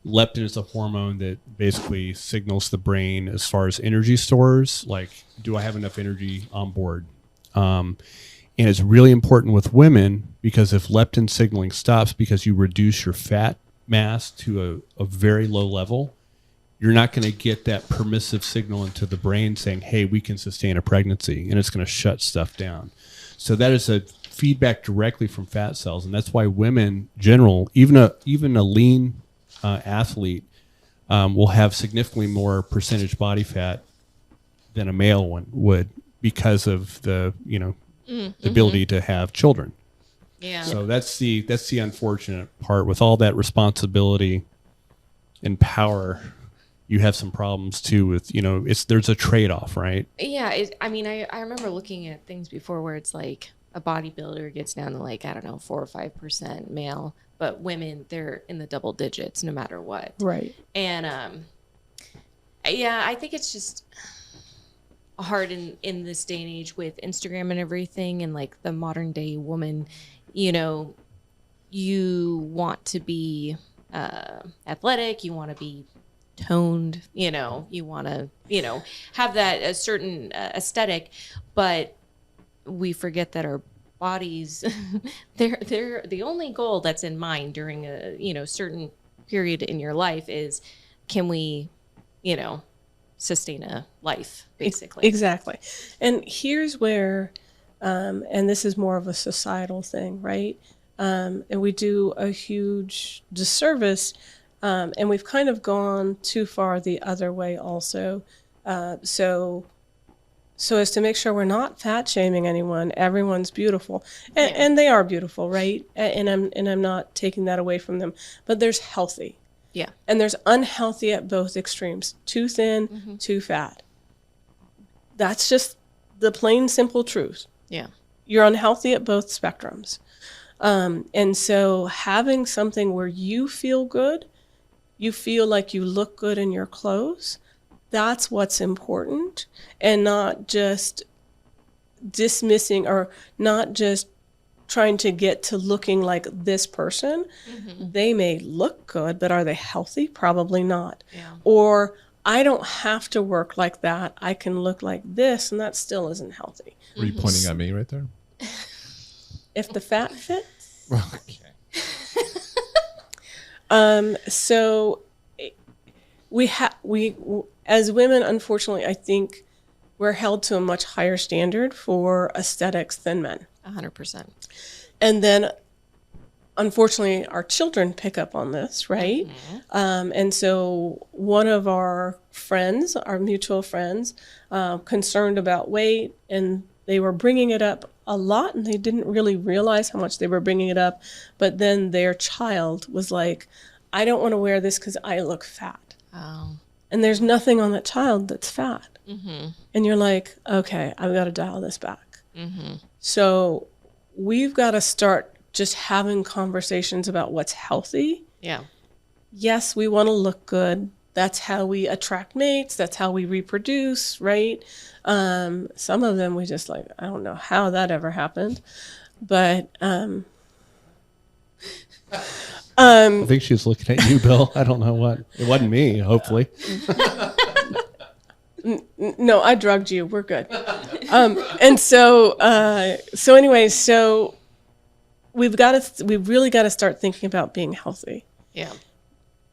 Leptin is a hormone that basically signals the brain as far as energy stores, like, do I have enough energy on board? And it's really important with women because if leptin signaling stops because you reduce your fat mass to a very low level, you're not going to get that permissive signal into the brain saying, hey, we can sustain a pregnancy, and it's going to shut stuff down. So that is a feedback directly from fat cells, and that's why women, general, even a lean athlete, will have significantly more percentage body fat than a male one would because of the the ability to have children. Yeah. So that's the unfortunate part with all that responsibility and power. You have some problems too with, there's a trade-off, right? Yeah. I remember looking at things before where it's like a bodybuilder gets down to like, I don't know, 4 or 5% male, but women, they're in the double digits no matter what. Right. And I think it's just hard in this day and age with Instagram and everything, and like the modern day woman, you want to be athletic, you want to be toned, you want to, have that a certain aesthetic, but we forget that our bodies, they're the only goal that's in mind during a, certain period in your life is, can we, sustain a life, basically. Exactly. And here's where, and this is more of a societal thing, right? And we do a huge disservice, and we've kind of gone too far the other way also. So as to make sure we're not fat shaming anyone, everyone's beautiful, and they are beautiful, right? And I'm not taking that away from them, but there's healthy. Yeah. And there's unhealthy at both extremes, too thin, too fat. That's just the plain, simple truth. Yeah. You're unhealthy at both spectrums. And so having something where you feel good, you feel like you look good in your clothes, that's what's important, and not just dismissing or not just trying to get to looking like this person. They may look good, but are they healthy? Probably not. Yeah. Or I don't have to work like that. I can look like this, and that still isn't healthy. were you pointing at me right there? If the fat fits. Okay. So we as women, unfortunately, I think we're held to a much higher standard for aesthetics than men. 100%. And then, unfortunately, our children pick up on this, right? And so one of our friends, our mutual friends, concerned about weight, and they were bringing it up a lot, and they didn't really realize how much they were bringing it up. But then their child was like, I don't want to wear this because I look fat. Oh. and there's nothing on that child that's fat. And you're like, okay, I've got to dial this back. So we've got to start just having conversations about what's healthy. Yeah. Yes, we want to look good. That's how we attract mates. That's how we reproduce, right? Some of them we just like, I don't know how that ever happened. But I think she was looking at you, Bill. I don't know what. It wasn't me, hopefully. no, I drugged you. We're good. And so anyways, so we really got to start thinking about being healthy. Yeah.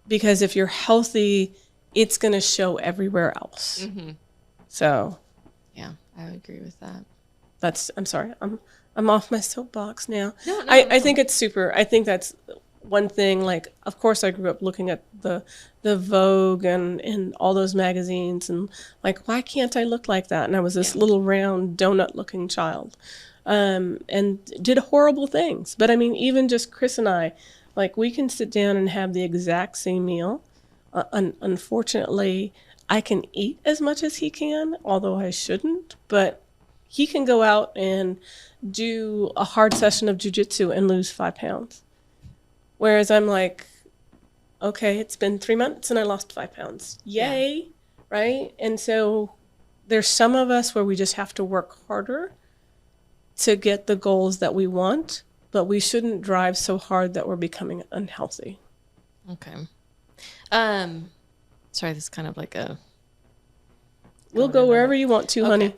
Because if you're healthy, it's going to show everywhere else. So. Yeah, I would agree with that. I'm sorry. I'm off my soapbox now. No. I think it's super. I think that's one thing. Like, of course, I grew up looking at the Vogue and all those magazines, and like, why can't I look like that? And I was this little round donut-looking child, and did horrible things. But I mean, even just Chris and I, like, we can sit down and have the exact same meal. Unfortunately, I can eat as much as he can, although I shouldn't. But he can go out and do a hard session of jujitsu and lose 5 pounds. Whereas I'm like, okay, it's been 3 months and I lost 5 pounds. Yay, right? And so there's some of us where we just have to work harder to get the goals that we want, but we shouldn't drive so hard that we're becoming unhealthy. Okay. Sorry, this is kind of like a... We'll go wherever you want to, honey.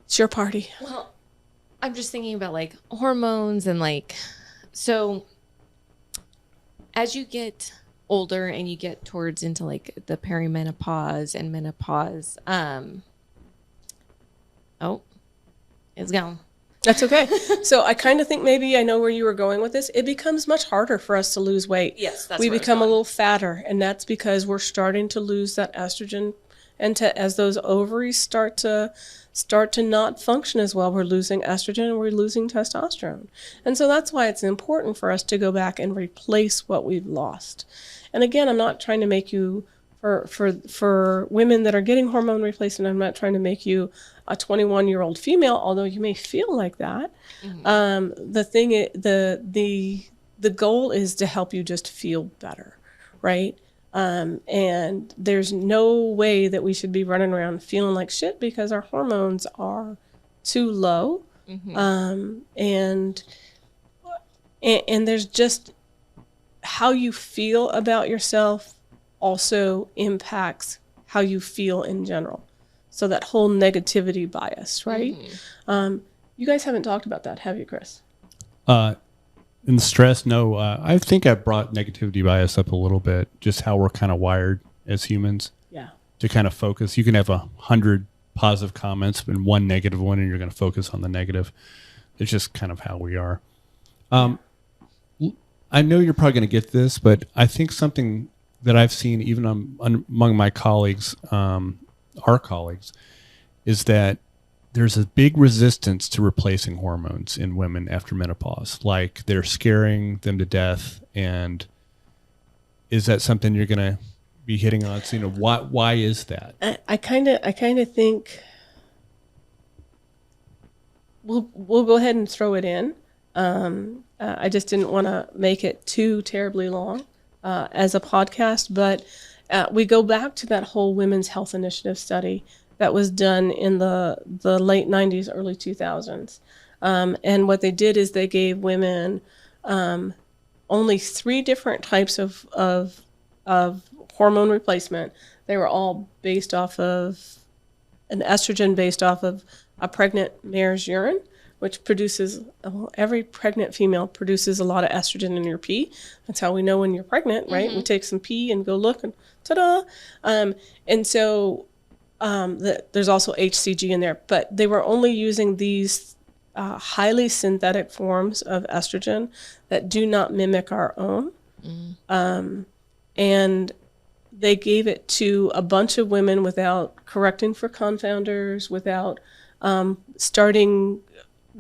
It's your party. Well, I'm just thinking about like hormones and like, so as you get older and you get towards into like the perimenopause and menopause, it's gone. That's okay. So I kind of think maybe I know where you were going with this. It becomes much harder for us to lose weight. Yes, that's we where become a little fatter, and that's because we're starting to lose that estrogen, and as those ovaries start to not function as well, we're losing estrogen and we're losing testosterone. And so that's why it's important for us to go back and replace what we've lost. And again, I'm not trying to make you, for women that are getting hormone replacement, I'm not trying to make you a 21-year-old female, although you may feel like that. The goal is to help you just feel better, right? And there's no way that we should be running around feeling like shit because our hormones are too low. And there's just how you feel about yourself also impacts how you feel in general. So that whole negativity bias, right? You guys haven't talked about that, have you, Chris? In the stress, no. I think I brought negativity bias up a little bit, just how we're kind of wired as humans. Yeah. To kind of focus. You can have 100 positive comments and one negative one, and you're going to focus on the negative. It's just kind of how we are. I know you're probably going to get this, but I think something that I've seen even among my colleagues, our colleagues, is that there's a big resistance to replacing hormones in women after menopause. Like they're scaring them to death. And is that something you're going to be hitting on? So, why is that? I kind of think we'll go ahead and throw it in. I just didn't want to make it too terribly long as a podcast, but we go back to that whole Women's Health Initiative study that was done in the late 90s, early 2000s. And what they did is they gave women only 3 different types of hormone replacement. They were all based off of an estrogen based off of a pregnant mare's urine, which produces, every pregnant female produces a lot of estrogen in your pee. That's how we know when you're pregnant, right? We take some pee and go look and ta-da. And so there's also HCG in there, but they were only using these highly synthetic forms of estrogen that do not mimic our own. And they gave it to a bunch of women without correcting for confounders, without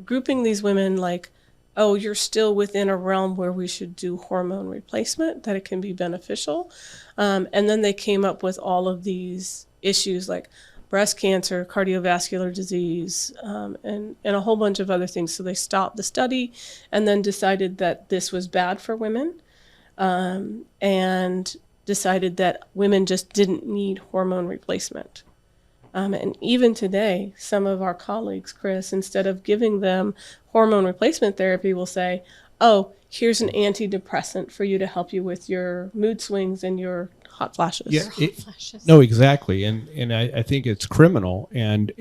grouping these women like oh, you're still within a realm where we should do hormone replacement, that it can be beneficial. And then they came up with all of these issues like breast cancer, cardiovascular disease, and a whole bunch of other things. So they stopped the study and then decided that this was bad for women, and decided that women just didn't need hormone replacement. And even today, some of our colleagues, Chris, instead of giving them hormone replacement therapy, will say, oh, here's an antidepressant for you to help you with your mood swings and your hot flashes. Yeah, no, exactly. And I think it's criminal. And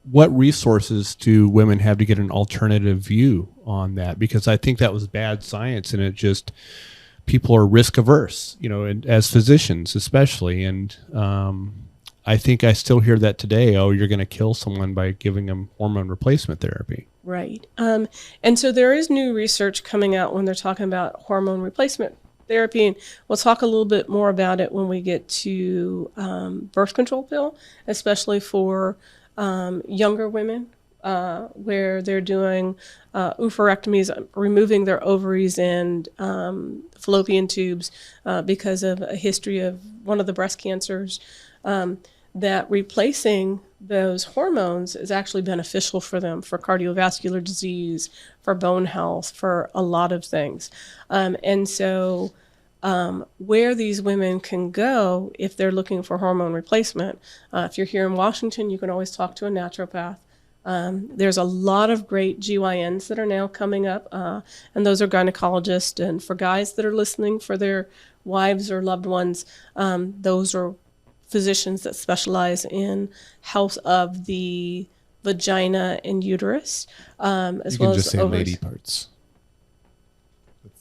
what resources do women have to get an alternative view on that? Because I think that was bad science, and it just, people are risk averse, and as physicians especially. And I think I still hear that today. Oh, you're going to kill someone by giving them hormone replacement therapy. Right. And so there is new research coming out when they're talking about hormone replacement therapy. And we'll talk a little bit more about it when we get to birth control pill, especially for younger women, where they're doing oophorectomies, removing their ovaries and fallopian tubes because of a history of one of the breast cancers. That replacing those hormones is actually beneficial for them, for cardiovascular disease, for bone health, for a lot of things. And so where these women can go if they're looking for hormone replacement, if you're here in Washington, you can always talk to a naturopath. There's a lot of great GYNs that are now coming up, and those are gynecologists. And for guys that are listening for their wives or loved ones, those are physicians that specialize in health of the vagina and uterus, as well as just say ovaries. lady parts.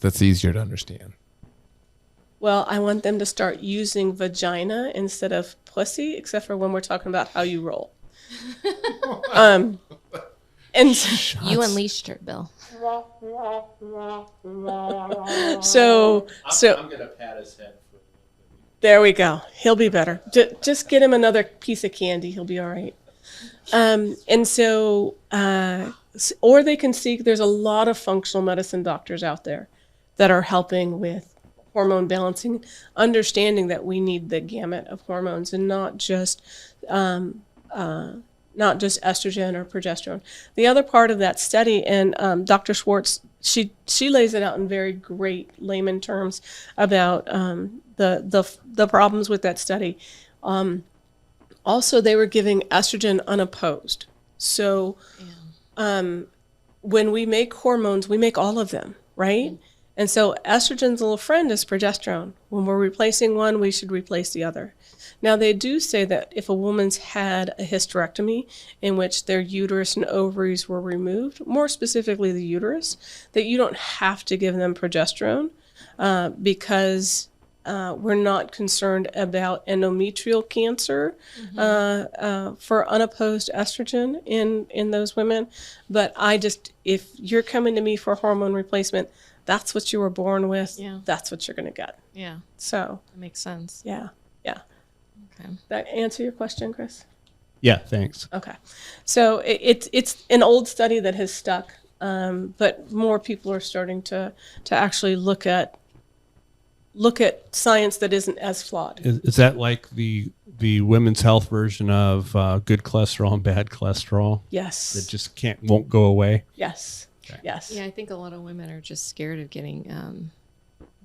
That's easier to understand. Well, I want them to start using vagina instead of pussy, except for when we're talking about how you roll. And You unleashed her, Bill. so I'm going to pat his head. there we go. He'll be better. Just get him another piece of candy. He'll be all right. And so, or they can seek, there's a lot of functional medicine doctors out there that are helping with hormone balancing, understanding that we need the gamut of hormones and not just estrogen or progesterone. The other part of that study, and Dr. Schwartz, she lays it out in very great layman terms about the problems with that study. Also, they were giving estrogen unopposed. So when we make hormones, we make all of them, right? And so estrogen's little friend is progesterone. When we're replacing one, we should replace the other. Now, they do say that if a woman's had a hysterectomy in which their uterus and ovaries were removed, more specifically the uterus, that you don't have to give them progesterone because we're not concerned about endometrial cancer for unopposed estrogen in those women. But if you're coming to me for hormone replacement, that's what you were born with. Yeah. That's what you're going to get. Yeah, So, that makes sense. yeah. Okay. That answer your question, Chris? Yeah, thanks. Okay. So it's an old study that has stuck, but more people are starting to actually look at science that isn't as flawed. Is that like the women's health version of good cholesterol and bad cholesterol? Yes. That just won't go away? Yes. Okay. Yes. Yeah, I think a lot of women are just scared of getting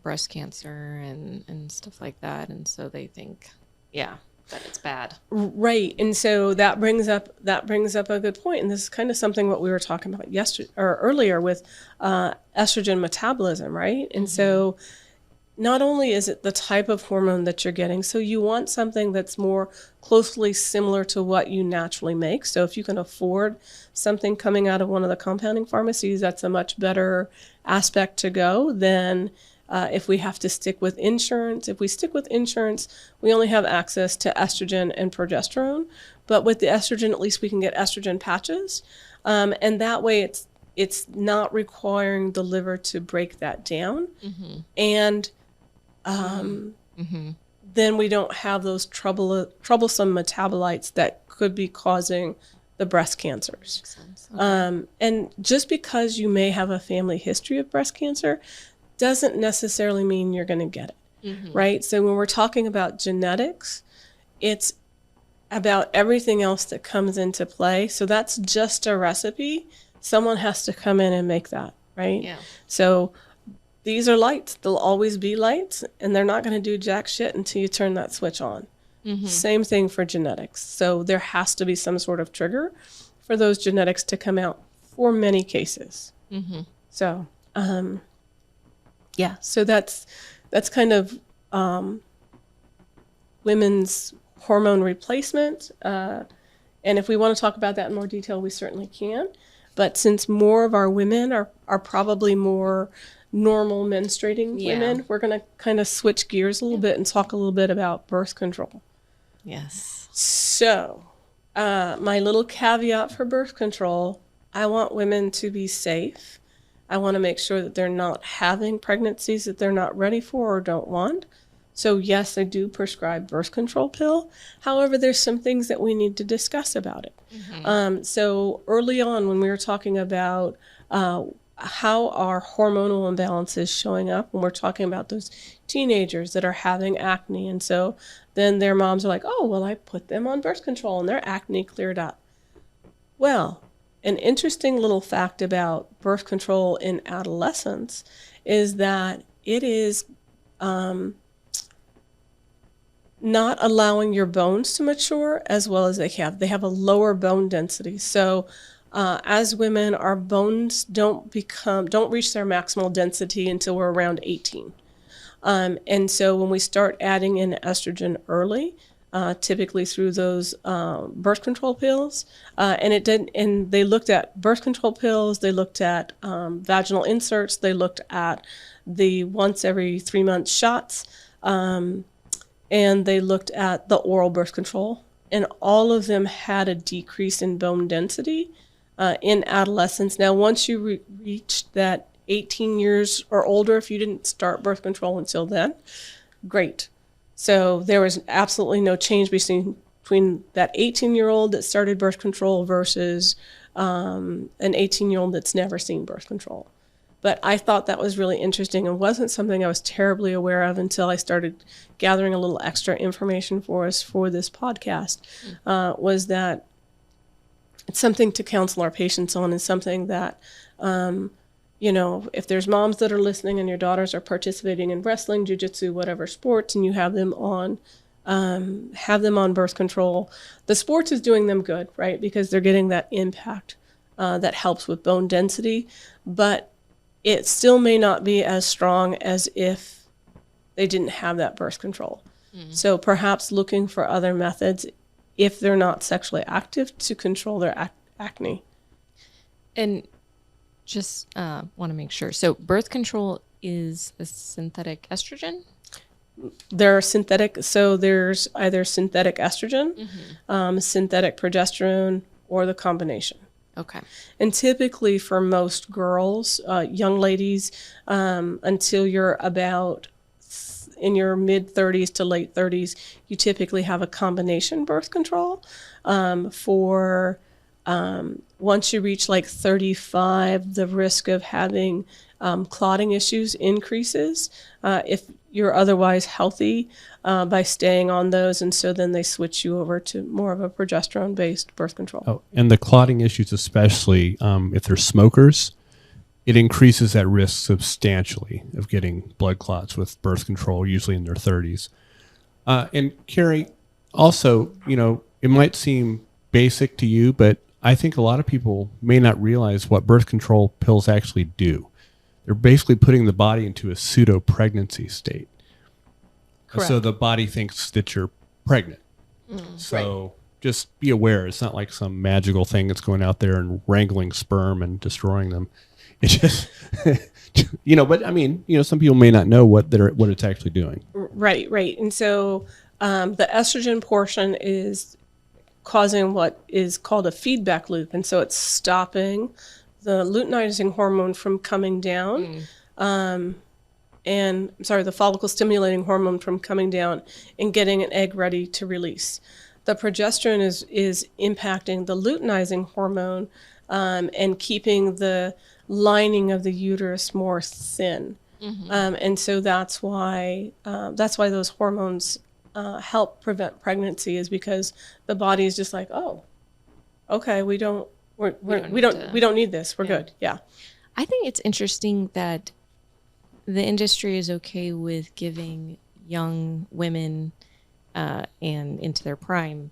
breast cancer and stuff like that, and so they think, that it's bad. Right. And so that brings up a good point. And this is kind of something what we were talking about earlier with estrogen metabolism, right? And so not only is it the type of hormone that you're getting, so you want something that's more closely similar to what you naturally make. So if you can afford something coming out of one of the compounding pharmacies, that's a much better aspect to go than if we have to stick with insurance. If we stick with insurance, we only have access to estrogen and progesterone. But with the estrogen, at least we can get estrogen patches. And that way it's not requiring the liver to break that down. And then we don't have those troublesome metabolites that could be causing the breast cancers. Makes sense. Okay. And just because you may have a family history of breast cancer doesn't necessarily mean you're going to get it, right? So when we're talking about genetics, it's about everything else that comes into play. So that's just a recipe. Someone has to come in and make that, right? Yeah. So these are lights. They'll always be lights, and they're not going to do jack shit until you turn that switch on. Same thing for genetics. So there has to be some sort of trigger for those genetics to come out for many cases. So, yeah, so that's kind of women's hormone replacement. And if we want to talk about that in more detail, we certainly can. But since more of our women are probably more normal menstruating women, we're going to kind of switch gears a little bit and talk a little bit about birth control. Yes. So, my little caveat for birth control, I want women to be safe. I want to make sure that they're not having pregnancies that they're not ready for or don't want. So yes, I do prescribe birth control pill. However, there's some things that we need to discuss about it. So early on when we were talking about how our hormonal imbalance is showing up, when we're talking about those teenagers that are having acne, and so then their moms are like, oh, well, I put them on birth control and their acne cleared up. Well, an interesting little fact about birth control in adolescence is that it is not allowing your bones to mature as well as they have. They have a lower bone density. So as women, our bones don't reach their maximal density until we're around 18. And so when we start adding in estrogen early, typically through those birth control pills, and they looked at birth control pills, they looked at vaginal inserts, they looked at the once every 3 month shots, and they looked at the oral birth control, and all of them had a decrease in bone density in adolescence. Now, once you reach that 18 years or older, if you didn't start birth control until then, great. So there was absolutely no change between that 18-year-old that started birth control versus an 18-year-old that's never seen birth control. But I thought that was really interesting and wasn't something I was terribly aware of until I started gathering a little extra information for us for this podcast, was that it's something to counsel our patients on, and something that, if there's moms that are listening and your daughters are participating in wrestling, jiu-jitsu, whatever sports, and you have them on birth control, the sports is doing them good, right? Because they're getting that impact that helps with bone density, but it still may not be as strong as if they didn't have that birth control. So perhaps looking for other methods if they're not sexually active to control their acne. And just want to make sure. So birth control is a synthetic estrogen? There are synthetic, so there's either synthetic estrogen, synthetic progesterone, or the combination. Okay. And typically for most girls, young ladies, until you're about in your mid 30s to late 30s, you typically have a combination birth control. Once you reach like 35, the risk of having clotting issues increases if you're otherwise healthy by staying on those. And so then they switch you over to more of a progesterone-based birth control. Oh, and the clotting issues, especially if they're smokers, it increases that risk substantially of getting blood clots with birth control, usually in their 30s. And Carrie, also, it might seem basic to you, but I think a lot of people may not realize what birth control pills actually do. They're basically putting the body into a pseudo-pregnancy state. Correct. So the body thinks that you're pregnant. So just be aware. It's not like some magical thing that's going out there and wrangling sperm and destroying them. It's just, but I mean, some people may not know what it's actually doing. Right. And so the estrogen portion is causing what is called a feedback loop. And so it's stopping the luteinizing hormone from coming down, the follicle stimulating hormone from coming down and getting an egg ready to release. the progesterone is impacting the luteinizing hormone and keeping the lining of the uterus more thin. And so that's why those hormones help prevent pregnancy, is because the body is just like, oh, okay, we don't need this. We're good. Yeah. I think it's interesting that the industry is okay with giving young women and into their prime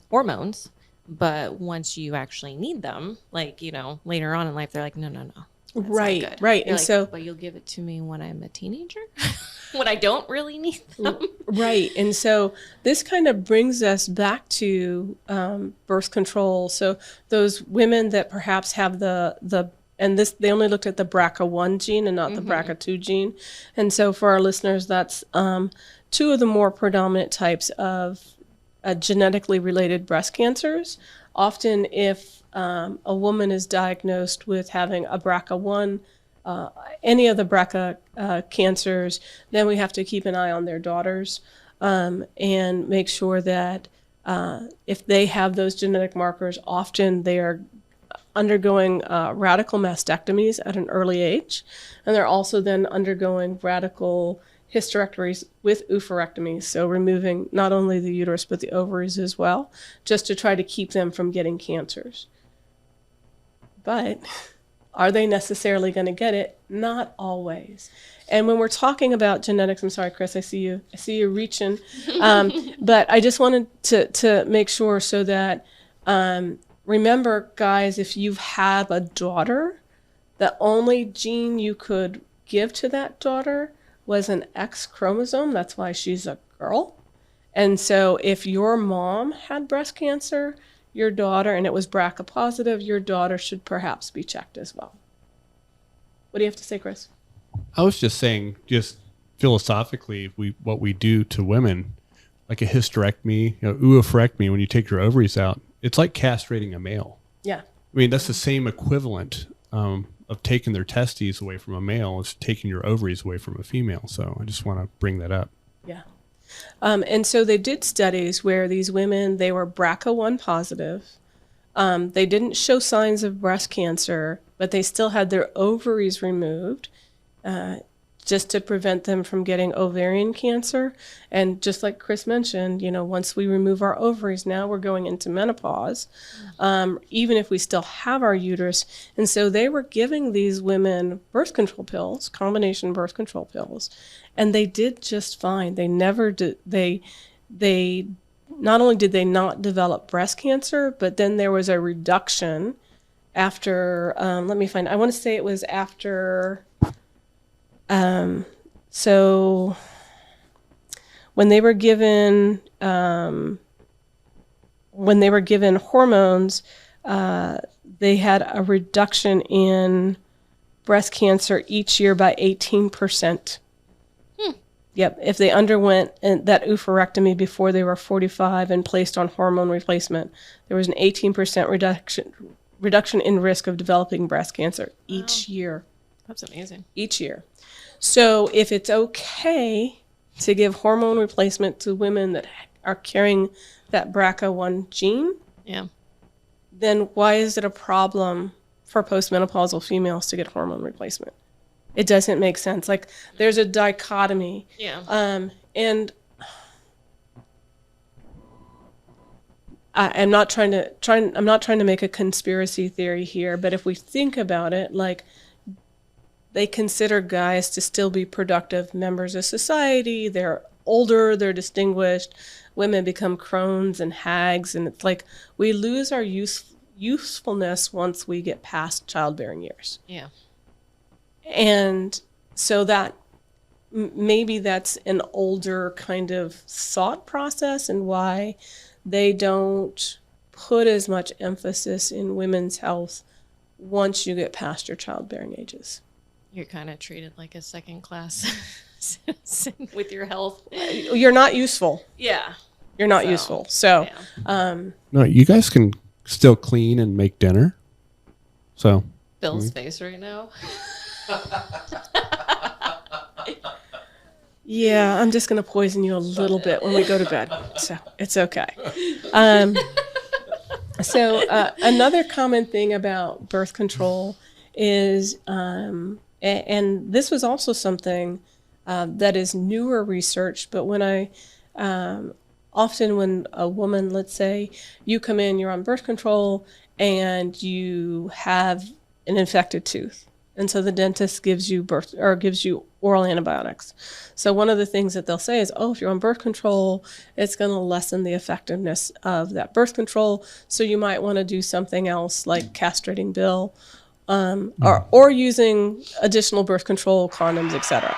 hormones, but once you actually need them, like, later on in life, they're like, no. That's right. not good. Right. You're And like, so, but you'll give it to me when I'm a teenager, when I don't really need them. right. And so this kind of brings us back to birth control. So those women that perhaps have they only looked at the BRCA1 gene and not the BRCA2 gene. And so for our listeners, that's two of the more predominant types of genetically related breast cancers. Often if a woman is diagnosed with having a BRCA1, any of the BRCA cancers, then we have to keep an eye on their daughters and make sure that if they have those genetic markers, often they are undergoing radical mastectomies at an early age. And they're also then undergoing radical hysterectomies with oophorectomies, so removing not only the uterus but the ovaries as well, just to try to keep them from getting cancers. But are they necessarily going to get it? Not always. And when we're talking about genetics, I'm sorry, Chris, I see you reaching, but I just wanted to make sure so that remember, guys, if you have a daughter, the only gene you could give to that daughter was an X chromosome. That's why she's a girl. And so if your mom had breast cancer, your daughter, and it was BRCA positive, your daughter should perhaps be checked as well. What do you have to say, Chris? I was just saying, just philosophically, what we do to women, like a hysterectomy, oophorectomy, when you take your ovaries out, it's like castrating a male. Yeah. I mean, that's the same equivalent of taking their testes away from a male as taking your ovaries away from a female. So I just want to bring that up. Yeah. And so they did studies where these women, they were BRCA1 positive. They didn't show signs of breast cancer, but they still had their ovaries removed just to prevent them from getting ovarian cancer. And just like Chris mentioned, once we remove our ovaries, now we're going into menopause, even if we still have our uterus. And so they were giving these women birth control pills, combination birth control pills, and they did just fine. They never did. They not only did they not develop breast cancer, but then there was a reduction after, let me find, I want to say it was after, so when they were given hormones, they had a reduction in breast cancer each year by 18%. Yep. If they underwent that oophorectomy before they were 45 and placed on hormone replacement, there was an 18% reduction in risk of developing breast cancer each year. That's amazing. Each year. So if it's okay to give hormone replacement to women that are carrying that BRCA1 gene, then why is it a problem for postmenopausal females to get hormone replacement? It doesn't make sense. Like, there's a dichotomy. Yeah. And I'm not trying to make a conspiracy theory here, but if we think about it, like, they consider guys to still be productive members of society. They're older, they're distinguished. Women become crones and hags, and it's like we lose our usefulness once we get past childbearing years. Yeah. And so that maybe that's an older kind of thought process and why they don't put as much emphasis in women's health once you get past your childbearing ages. You're kind of treated like a second class citizen with your health. You're not useful. Yeah. You're not useful. So, No, you guys can still clean and make dinner. So Bill's face right now. Yeah, I'm just going to poison you a little bit when we go to bed. So it's okay. Another common thing about birth control is, and this was also something that is newer research, but often when a woman, let's say you come in, you're on birth control and you have an infected tooth. And so the dentist gives you oral antibiotics. So one of the things that they'll say is, oh, if you're on birth control, it's going to lessen the effectiveness of that birth control. So you might want to do something else like castrating Bill, or using additional birth control, condoms, etc.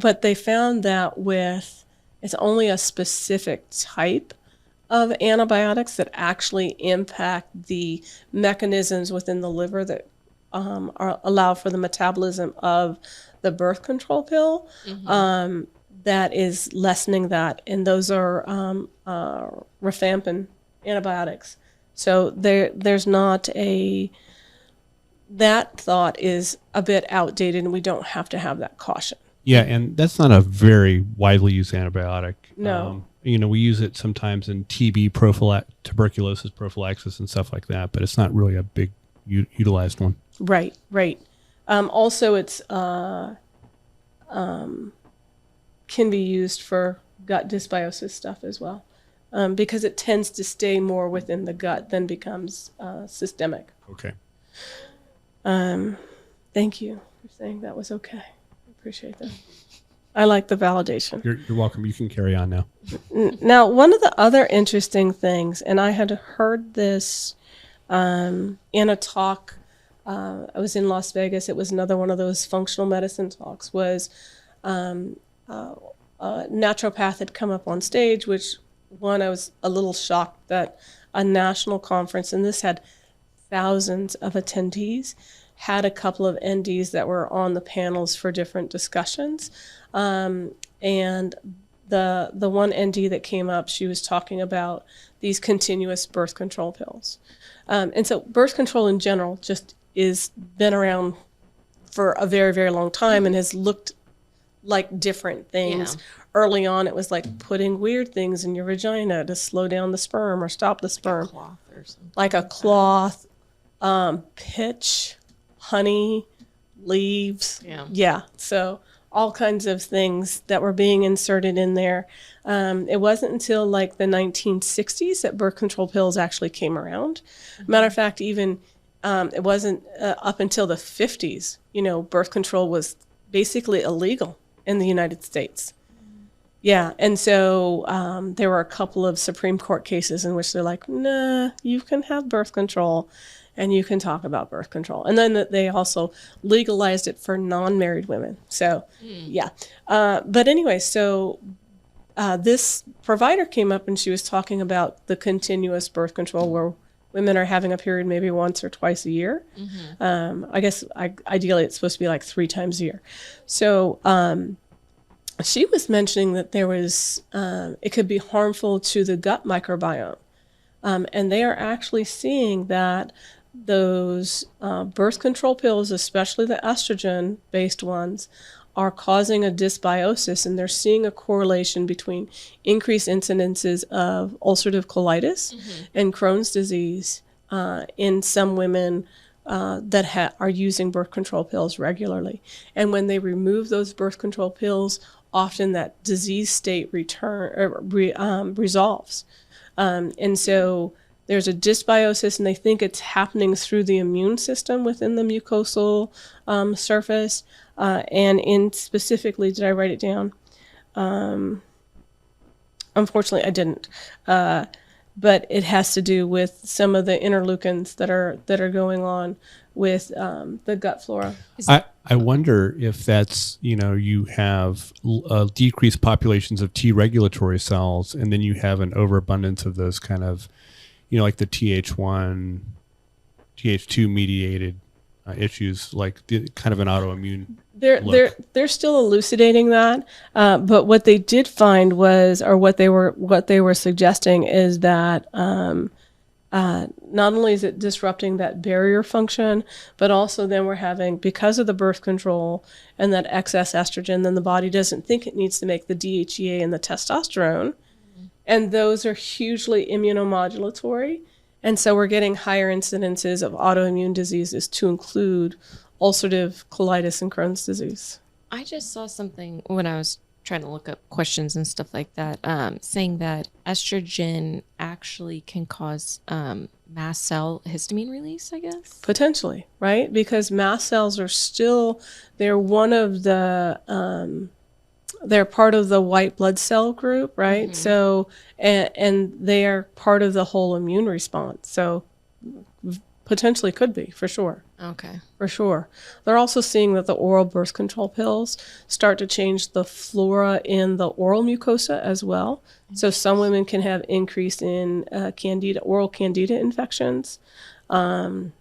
But they found that it's only a specific type of antibiotics that actually impact the mechanisms within the liver that allow for the metabolism of the birth control pill, that is lessening that. And those are rifampin antibiotics. So there's not that thought is a bit outdated, and we don't have to have that caution. Yeah, and that's not a very widely used antibiotic. No. We use it sometimes in TB tuberculosis prophylaxis and stuff like that, but it's not really a big utilized one. Right. Also, it's can be used for gut dysbiosis stuff as well, because it tends to stay more within the gut than becomes systemic. Okay. Thank you for saying that was okay. I appreciate that. I like the validation. You're welcome. You can carry on now. Now, one of the other interesting things, and I had heard this in a talk, I was in Las Vegas. It was another one of those functional medicine talks, was a naturopath had come up on stage, which I was a little shocked that a national conference, and this had thousands of attendees, had a couple of NDs that were on the panels for different discussions. And the one ND that came up, she was talking about these continuous birth control pills. And so birth control in general just been around for a very, very long time and has looked like different things. Yeah. Early on, it was like putting weird things in your vagina to slow down the sperm or stop the sperm. Like a cloth or something. Like a cloth, pitch, honey, leaves. Yeah. So all kinds of things that were being inserted in there. It wasn't until like the 1960s that birth control pills actually came around. Matter of fact, even it wasn't up until the 50s, birth control was basically illegal in the United States. Yeah, and so there were a couple of Supreme Court cases in which they're like, nah, you can have birth control and you can talk about birth control. And then they also legalized it for non-married women. So, yeah. But anyway, so this provider came up and she was talking about the continuous birth control where women are having a period maybe once or twice a year. I guess ideally it's supposed to be like 3 times a year. So she was mentioning that there was, it could be harmful to the gut microbiome. And they are actually seeing that those birth control pills, especially the estrogen-based ones, are causing a dysbiosis, and they're seeing a correlation between increased incidences of ulcerative colitis and Crohn's disease in some women that are using birth control pills regularly. And when they remove those birth control pills, often that disease state resolves. And so there's a dysbiosis, and they think it's happening through the immune system within the mucosal surface. And specifically, did I write it down? Unfortunately, I didn't. But it has to do with some of the interleukins that are going on with the gut flora. I wonder if that's, you have decreased populations of T regulatory cells, and then you have an overabundance of those kind of, like the TH1, TH2 mediated issues, like kind of an autoimmune. They're still elucidating that, but what they did find was, or what they were suggesting is that not only is it disrupting that barrier function, but also then we're having, because of the birth control and that excess estrogen, then the body doesn't think it needs to make the DHEA and the testosterone. And those are hugely immunomodulatory. And so we're getting higher incidences of autoimmune diseases, to include ulcerative colitis and Crohn's disease. I just saw something when I was trying to look up questions and stuff like that, saying that estrogen actually can cause mast cell histamine release, I guess. Potentially, right? Because mast cells are still, they're one of the, they're part of the white blood cell group, right? So, and they are part of the whole immune response. So potentially could be, for sure. Okay. For sure. They're also seeing that the oral birth control pills start to change the flora in the oral mucosa as well. So some women can have increase in oral candida infections. And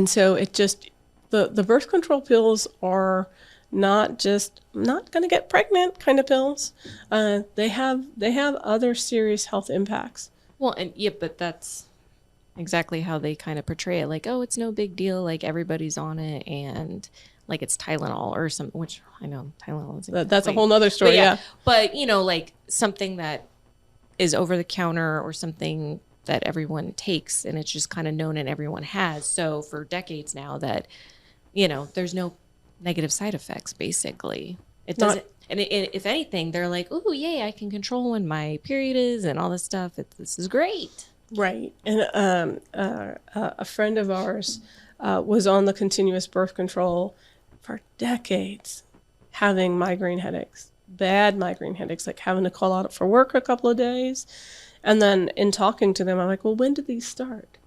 so it just, the birth control pills are not just not going to get pregnant kind of pills. They have other serious health impacts. Well, and yeah, but that's exactly how they kind of portray it. Like, oh, it's no big deal. Like, everybody's on it, and like it's Tylenol or something, which I know Tylenol is That's a whole nother story. But yeah. But, you know, like something that is over the counter or something that everyone takes, and it's just kind of known and everyone has. So for decades now that, you know, there's no negative side effects, basically. It doesn't. And if anything, they're like, oh, yay, I can control when my period is and all this stuff. This is great. Right. And a friend of ours was on the continuous birth control for decades, having migraine headaches, bad migraine headaches, like having to call out for work a couple of days. And then in talking to them, I'm like, well, when did these start?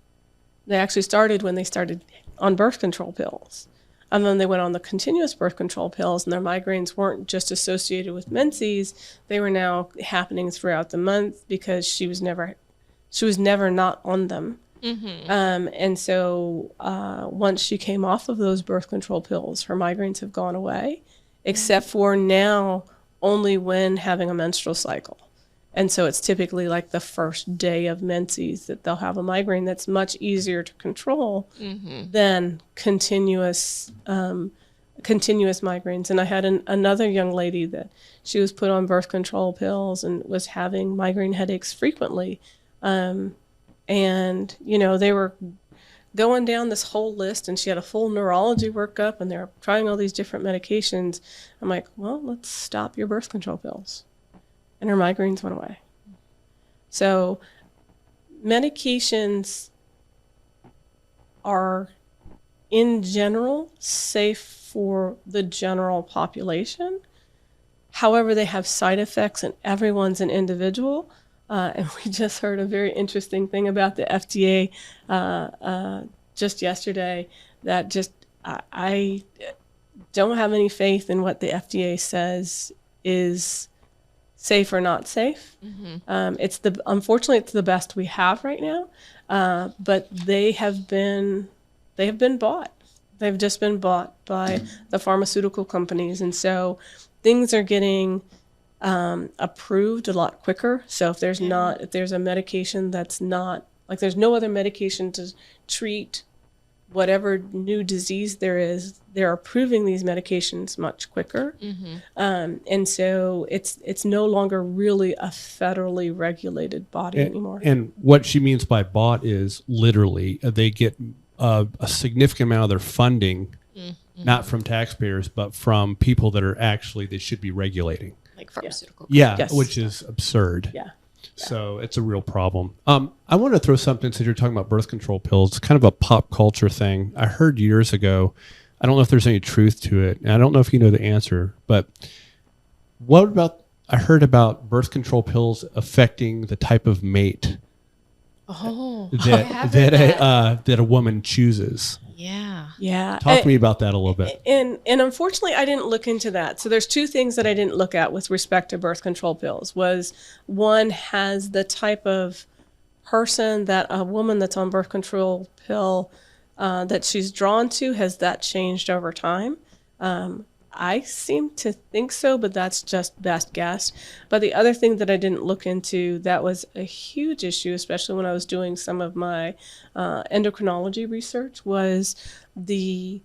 They actually started when they started on birth control pills. And then they went on the continuous birth control pills, and their migraines weren't just associated with menses. They were now happening throughout the month because she was never not on them. And so once she came off of those birth control pills, her migraines have gone away, except for now only when having a menstrual cycle. And so it's typically like the first day of menses that they'll have a migraine that's much easier to control than continuous migraines. And I had another young lady that she was put on birth control pills and was having migraine headaches frequently. And, you know, they were going down this whole list, and she had a full neurology workup, and they were trying all these different medications. I'm like, well, let's stop your birth control pills. And her migraines went away. So medications are, in general, safe for the general population. However, they have side effects, and everyone's an individual. And we just heard a very interesting thing about the FDA just yesterday that just I don't have any faith in what the FDA says is safe or not safe. Unfortunately, it's the best we have right now. But they have been bought. They've just been bought by the pharmaceutical companies, and so things are getting approved a lot quicker. So if there's a medication that's not, like, there's no other medication to treat whatever new disease there is, they're approving these medications much quicker. And so it's no longer really a federally regulated body anymore. And what she means by bought is literally they get a significant amount of their funding, not from taxpayers, but from people that are actually, they should be regulating. Like pharmaceutical. Yeah, Yes. which is absurd. Yeah. So it's a real problem. I want to throw something, since you're talking about birth control pills. It's kind of a pop culture thing. I heard years ago, I don't know if there's any truth to it, and I don't know if you know the answer, but I heard about birth control pills affecting the type of mate that a woman chooses. Yeah. Talk to me about that a little bit. And unfortunately, I didn't look into that. So there's two things that I didn't look at with respect to birth control pills. Was one, has the type of person that a woman that's on birth control pill that she's drawn to, has that changed over time? I seem to think so, but that's just best guess. But the other thing that I didn't look into that was a huge issue, especially when I was doing some of my endocrinology research, was the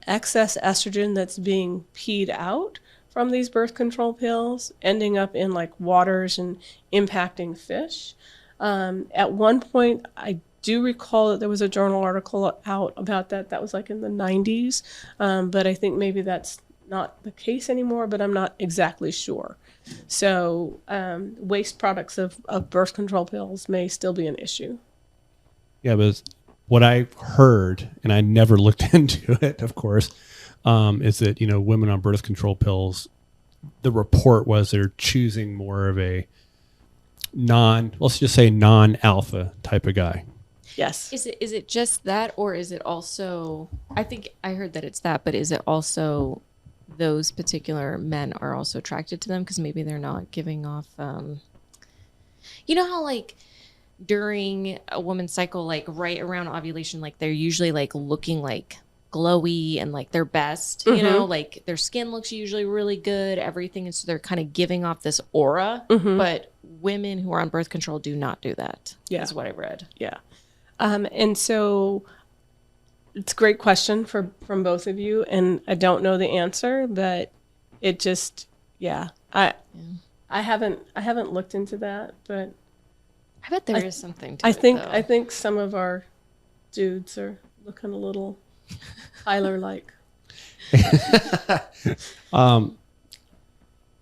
excess estrogen that's being peed out from these birth control pills, ending up in like waters and impacting fish. At one point, I do recall that there was a journal article out about that. That was like in the 90s. But I think maybe that's not the case anymore, but I'm not exactly sure. So waste products of birth control pills may still be an issue. Yeah, but what I heard, and I never looked into it, of course, is that, women on birth control pills, the report was they're choosing more of a let's just say non-alpha type of guy. Yes. Is it just that, or is it also, I think I heard that it's that, but is it also those particular men are also attracted to them because maybe they're not giving off, you know how like during a woman's cycle, like right around ovulation, like they're usually like looking like glowy and like their best, like their skin looks usually really good, everything. And so they're kind of giving off this aura, but women who are on birth control do not do that. Yeah. That's what I read. Yeah. And so it's a great question from both of you. And I don't know the answer, but it just, I haven't looked into that, but I bet there is something to I it, think, though. I think some of our dudes are looking a little Tyler-like.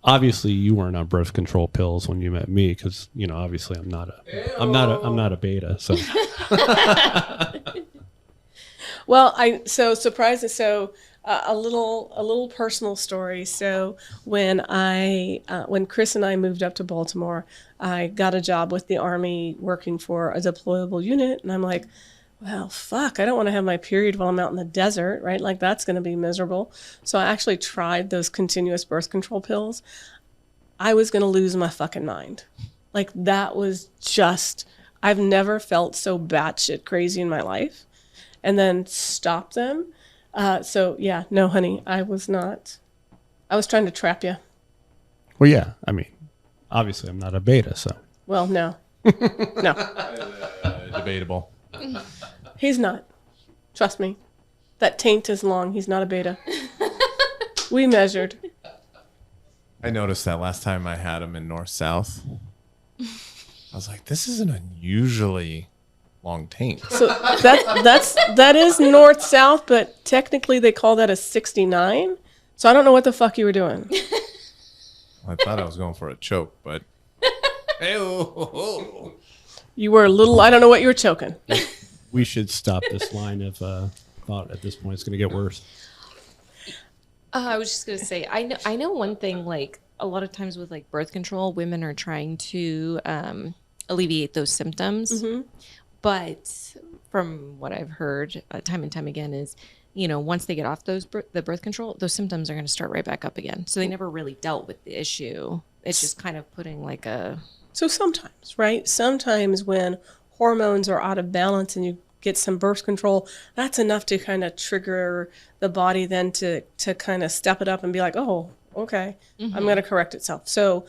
Obviously you weren't on birth control pills when you met me because, obviously I'm not a beta. So, well, a little personal story. So when Chris and I moved up to Baltimore, I got a job with the Army working for a deployable unit. And I'm like, well, fuck, I don't want to have my period while I'm out in the desert, right? Like that's going to be miserable. So I actually tried those continuous birth control pills. I was going to lose my fucking mind. Like that was just, I've never felt so batshit crazy in my life. And then stop them. No, honey, I was not. I was trying to trap you. well, yeah, I mean, obviously I'm not a beta, so. Well, no. Debatable. He's not. Trust me. That taint is long. He's not a beta. We measured. I noticed that last time I had him in north-south. I was like, this is an unusually long taint. So that is north-south, but technically they call that a 69. So I don't know what the fuck you were doing. I thought I was going for a choke, but... You were a little, I don't know what you were choking. We should stop this line of thought at this point. It's going to get worse. I was just going to say, I know one thing, like a lot of times with like birth control, women are trying to alleviate those symptoms. But from what I've heard time and time again is, once they get off the birth control, those symptoms are going to start right back up again. So they never really dealt with the issue. It's just kind of putting like a... So sometimes, right? Sometimes when hormones are out of balance and you get some birth control, that's enough to kind of trigger the body then to kind of step it up and be like, oh, okay, I'm going to correct itself. So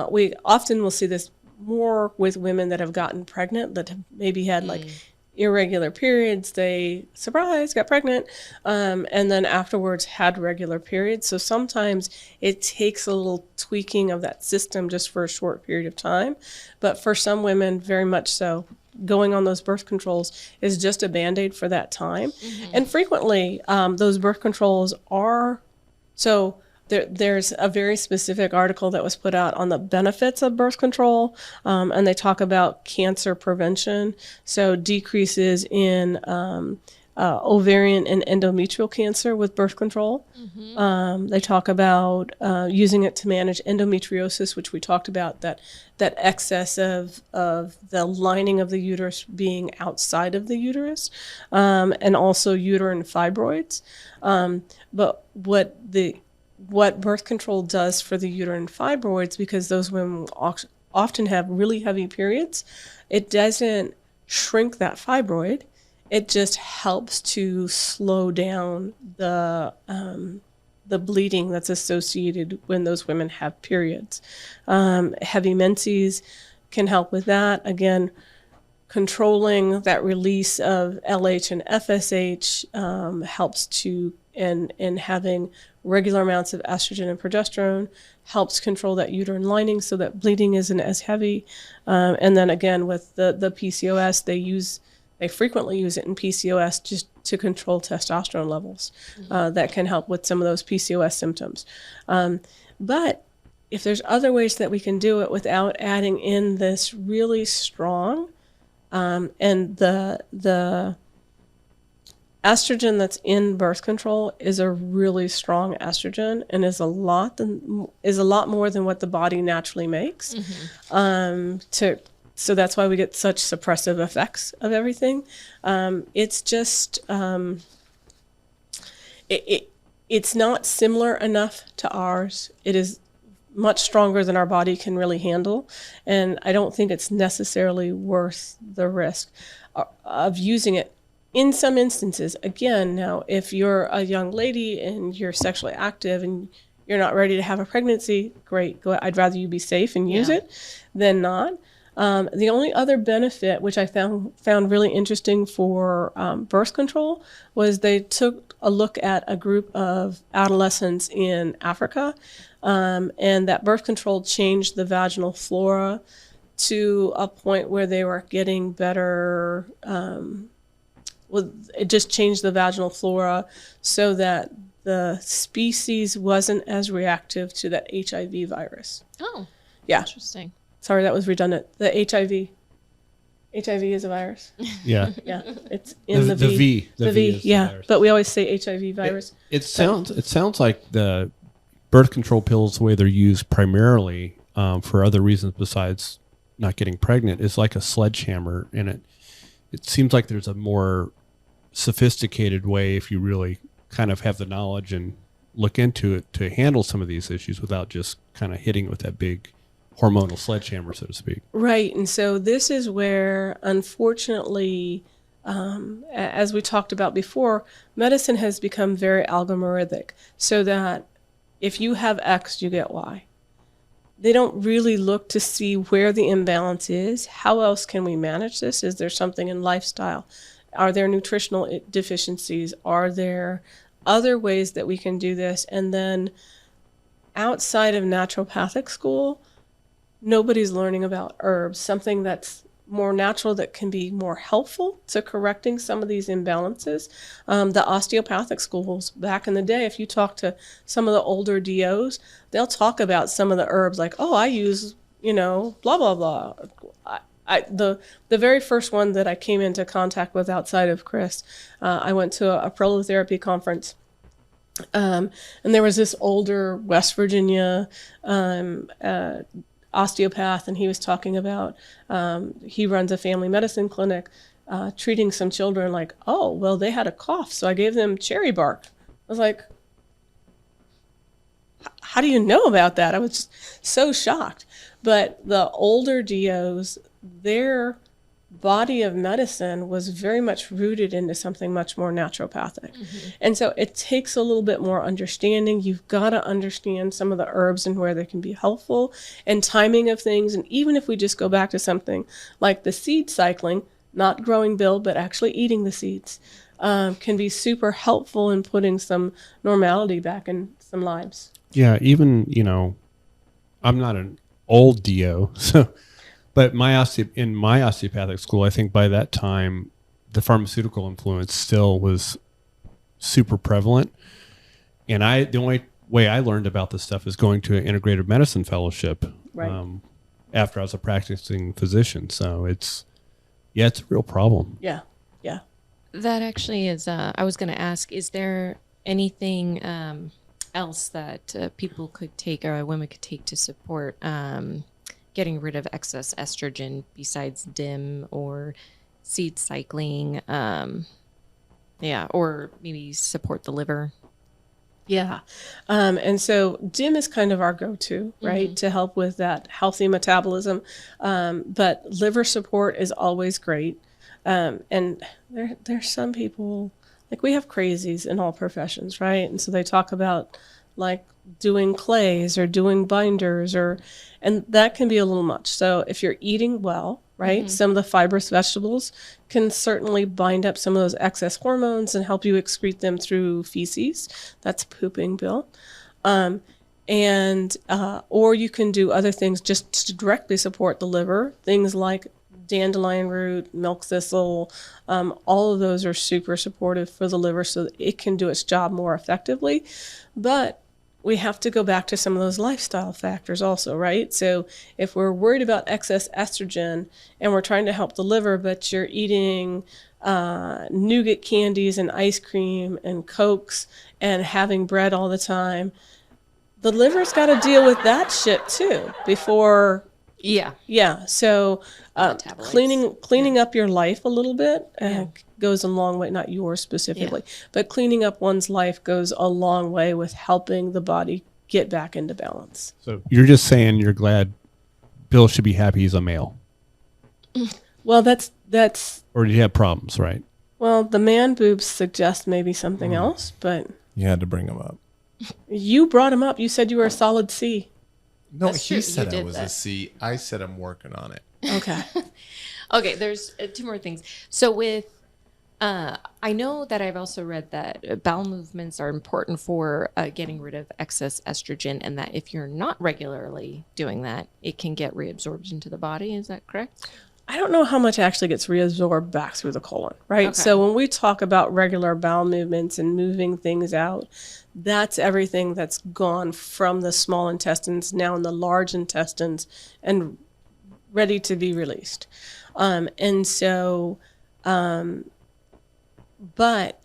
we often will see this more with women that have gotten pregnant, that have maybe had like irregular periods. They, surprise, got pregnant, and then afterwards had regular periods. So sometimes it takes a little tweaking of that system just for a short period of time. But for some women, very much so, going on those birth controls is just a Band-Aid for that time. And frequently, those birth controls are, so there's a very specific article that was put out on the benefits of birth control, and they talk about cancer prevention, so decreases in ovarian and endometrial cancer with birth control. They talk about using it to manage endometriosis, which we talked about, that excess of the lining of the uterus being outside of the uterus, and also uterine fibroids. But what birth control does for the uterine fibroids, because those women often have really heavy periods, it doesn't shrink that fibroid. It just helps to slow down the the bleeding that's associated when those women have periods. Heavy menses can help with that. Again, controlling that release of LH and FSH helps to, and having regular amounts of estrogen and progesterone helps control that uterine lining so that bleeding isn't as heavy. And then again, with the PCOS, they frequently use it in PCOS just to control testosterone levels. That can help with some of those PCOS symptoms. But if there's other ways that we can do it without adding in this really strong, and the estrogen that's in birth control is a really strong estrogen and is a lot more than what the body naturally makes. So that's why we get such suppressive effects of everything. It's just it's not similar enough to ours. It is much stronger than our body can really handle, and I don't think it's necessarily worth the risk of using it. In some instances, again, now if you're a young lady and you're sexually active and you're not ready to have a pregnancy, great. I'd rather you be safe and use it than not. The only other benefit, which I found really interesting for birth control, was they took a look at a group of adolescents in Africa, and that birth control changed the vaginal flora to a point where they were getting better. It just changed the vaginal flora so that the species wasn't as reactive to that HIV virus. Oh, yeah. Interesting. Sorry, that was redundant. The HIV is a virus. Yeah. Yeah, it's in the V. The V is the yeah. virus. But we always say HIV virus. It sounds like the birth control pills, the way they're used primarily for other reasons besides not getting pregnant, is like a sledgehammer, and it seems like there's a more sophisticated way, if you really kind of have the knowledge and look into it, to handle some of these issues without just kind of hitting with that big hormonal sledgehammer, so to speak. Right. And so this is where, unfortunately, as we talked about before, medicine has become very algorithmic, so that if you have X, you get Y. They don't really look to see where the imbalance is. How else can we manage this? Is there something in lifestyle? Are there nutritional deficiencies? Are there other ways that we can do this? And then outside of naturopathic school, nobody's learning about herbs, something that's more natural that can be more helpful to correcting some of these imbalances. The osteopathic schools back in the day, if you talk to some of the older DOs, they'll talk about some of the herbs like, oh, I use, blah, blah, blah. The very first one that I came into contact with outside of Chris, I went to a prolotherapy conference. And there was this older West Virginia osteopath, and he was talking about he runs a family medicine clinic, treating some children like, oh, well, they had a cough, so I gave them cherry bark. I was like, how do you know about that? I was just so shocked. But the older DOs, their body of medicine was very much rooted into something much more naturopathic. And so it takes a little bit more understanding. You've got to understand some of the herbs and where they can be helpful, and timing of things. And even if we just go back to something like the seed cycling, not growing build, but actually eating the seeds, can be super helpful in putting some normality back in some lives. Yeah, even, I'm not an old DO, so... But in my osteopathic school, I think by that time, the pharmaceutical influence still was super prevalent. And the only way I learned about this stuff is going to an integrative medicine fellowship, Right. After I was a practicing physician. So it's a real problem. Yeah. That actually is, I was going to ask, is there anything else that people could take, or women could take, to support getting rid of excess estrogen besides DIM or seed cycling, or maybe support the liver? Yeah. And so DIM is kind of our go-to, right, to help with that healthy metabolism. But liver support is always great. And there's some people, like, we have crazies in all professions, right? And so they talk about like doing clays or doing binders, and that can be a little much. So if you're eating well, right, some of the fibrous vegetables can certainly bind up some of those excess hormones and help you excrete them through feces. That's pooping, Bill. Or you can do other things just to directly support the liver, things like dandelion root, milk thistle. All of those are super supportive for the liver so that it can do its job more effectively. But we have to go back to some of those lifestyle factors also, right? So if we're worried about excess estrogen and we're trying to help the liver, but you're eating nougat candies and ice cream and Cokes and having bread all the time, the liver's got to deal with that shit too before. Yeah. So cleaning up your life a little bit goes a long way. Not yours specifically, but cleaning up one's life goes a long way with helping the body get back into balance. So you're just saying you're glad Bill should be happy he's a male. Well, that's. Or do you have problems, right? Well, the man boobs suggest maybe something else, but You had to bring him up. you brought him up. You said you were a solid C. No, That's true. he You said I did was that. a C. I said I'm working on it. Okay. Okay, there's two more things. So with, I know that I've also read that bowel movements are important for getting rid of excess estrogen, and that if you're not regularly doing that, it can get reabsorbed into the body. Is that correct? I don't know how much actually gets reabsorbed back through the colon, right? Okay. So when we talk about regular bowel movements and moving things out, that's everything that's gone from the small intestines now in the large intestines and ready to be released. But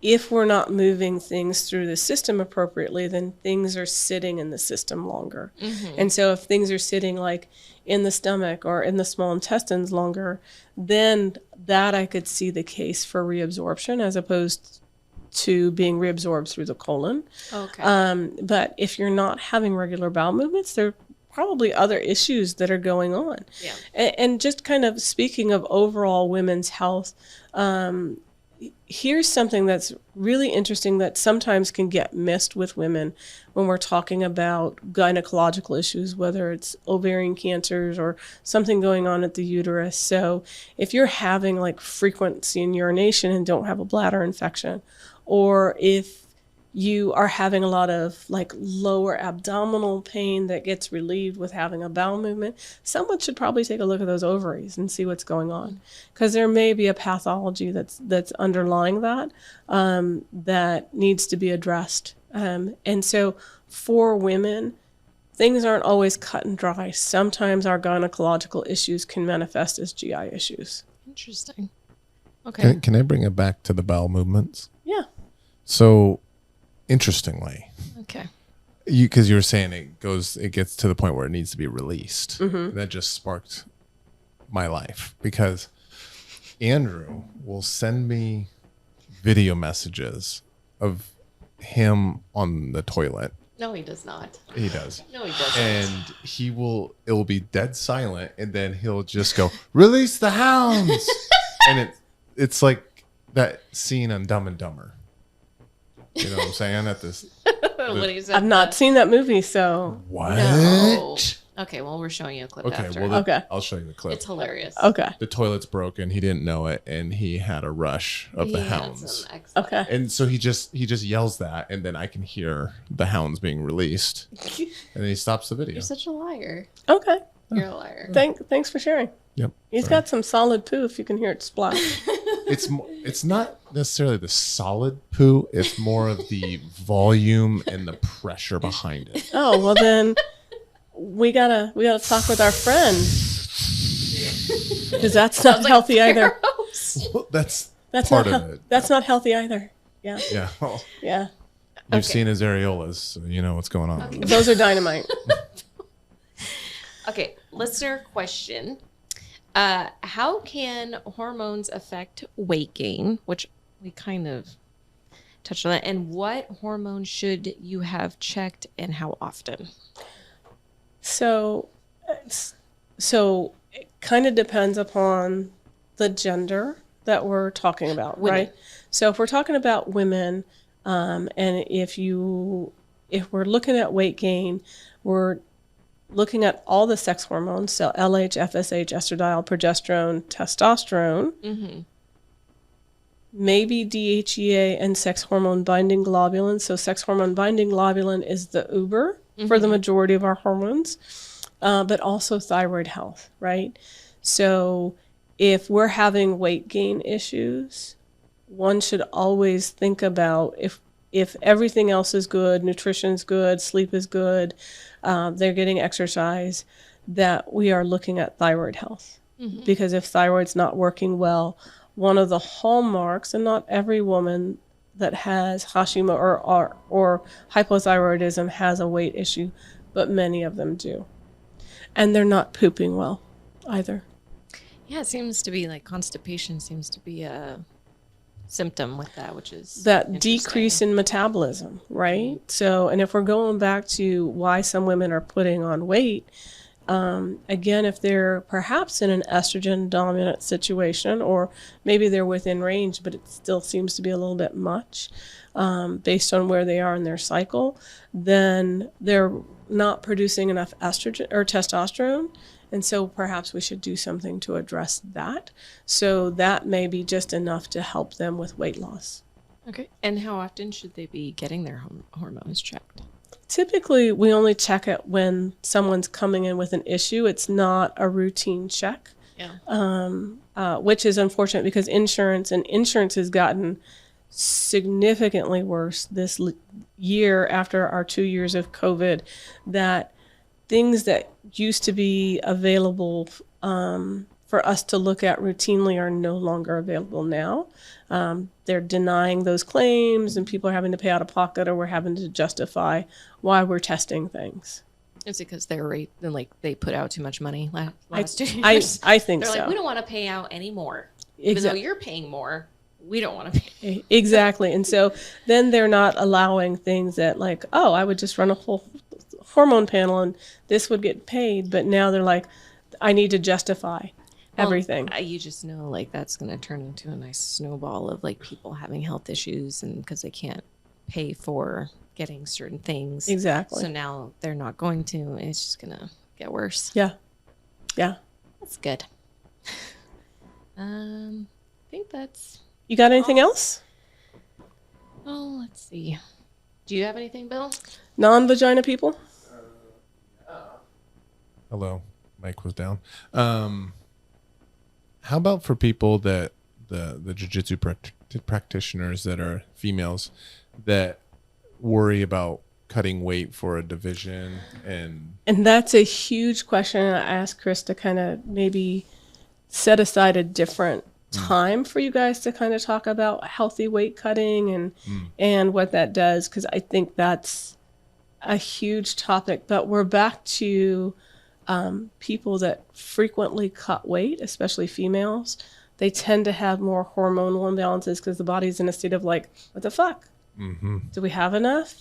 if we're not moving things through the system appropriately, then things are sitting in the system longer. And so if things are sitting like in the stomach or in the small intestines longer, then that I could see the case for reabsorption as opposed to being reabsorbed through the colon. Okay. But if you're not having regular bowel movements, there are probably other issues that are going on. Yeah. And just kind of speaking of overall women's health, here's something that's really interesting that sometimes can get missed with women when we're talking about gynecological issues, whether it's ovarian cancers or something going on at the uterus. So if you're having like frequency in urination and don't have a bladder infection, or if you are having a lot of like lower abdominal pain that gets relieved with having a bowel movement, someone should probably take a look at those ovaries and see what's going on, because there may be a pathology that's underlying that that needs to be addressed. And so for women, things aren't always cut and dry. Sometimes our gynecological issues can manifest as GI issues. Interesting. Okay. Can I bring it back to the bowel movements? Yeah. So, interestingly, Okay. because you were saying it gets to the point where it needs to be released. That just sparked my life, because Andrew will send me video messages of him on the toilet. No, he does not. He does. No, he doesn't. And it will be dead silent, and then he'll just go, "Release the hounds." And it's like that scene on Dumb and Dumber. You know what I'm saying? At this. When he said I've not seen that movie, so What? No. Okay, well, we're showing you a clip Okay, after. well, Okay. I'll show you the clip. It's hilarious. okay. The toilet's broken. He didn't know it, and he had a rush of the He had hounds. some excellent- Okay. And so he just yells that, and then I can hear the hounds being released, and then he stops the video. You're such a liar. Okay. You're a liar. Thanks for sharing. Yep. He's sorry. got some solid poo if you can hear it splash. It's not necessarily the solid poo. It's more of the volume and the pressure behind it. Oh, well then we gotta talk with our friend, because that's not healthy either. Well, that's That's part not of it. That's not healthy either. Yeah. Yeah. Well, Yeah. you've Okay. seen his areolas, so you know what's going on. Those are dynamite. Okay, listener question. How can hormones affect weight gain? Which we kind of touched on that. And what hormone should you have checked and how often? So it kind of depends upon the gender that we're talking about, Women. right? So if we're talking about women, and if you if we're looking at weight gain, we're looking at all the sex hormones, so LH, FSH, estradiol, progesterone, testosterone, maybe DHEA and sex hormone binding globulin. So sex hormone binding globulin is the Uber for the majority of our hormones, but also thyroid health, right? So if we're having weight gain issues, one should always think about if everything else is good, nutrition's good, sleep is good, they're getting exercise, that we are looking at thyroid health. Because if thyroid's not working well, one of the hallmarks, and not every woman that has Hashimoto or hypothyroidism has a weight issue, but many of them do. And they're not pooping well either. Yeah, it seems to be like constipation seems to be a symptom with that, which is that decrease in metabolism, right? So, and if we're going back to why some women are putting on weight, again, if they're perhaps in an estrogen dominant situation, or maybe they're within range, but it still seems to be a little bit much based on where they are in their cycle, then they're not producing enough estrogen or testosterone. And so perhaps we should do something to address that. So that may be just enough to help them with weight loss. Okay. And how often should they be getting their hormones checked? Typically, we only check it when someone's coming in with an issue. It's not a routine check, which is unfortunate because insurance has gotten significantly worse this year after our 2 years of COVID, that things that used to be available for us to look at routinely are no longer available now. They're denying those claims, and people are having to pay out of pocket, or we're having to justify why we're testing things. It's because they put out too much money last 2 years. I think They're so. like, we don't want to pay out any more. Even though you're paying more, we don't want to pay. Exactly. And so then they're not allowing things that like, oh, I would just run a whole hormone panel and this would get paid. But now they're like, I need to justify everything. You just know like that's going to turn into a nice snowball of like people having health issues, and because they can't pay for getting certain things. Exactly. So now they're not going to, and it's just going to get worse. Yeah. Yeah. That's good. I think that's... You got anything else? Oh, let's see. Do you have anything, Bill? Non-vagina people? Hello, mic was down. How about for people that the jiu-jitsu practitioners that are females that worry about cutting weight for a division? And that's a huge question. I asked Chris to kind of maybe set aside a different time for you guys to kind of talk about healthy weight cutting and what that does, because I think that's a huge topic. But we're back to people that frequently cut weight, especially females. They tend to have more hormonal imbalances because the body's in a state of like, what the fuck? Do we have enough?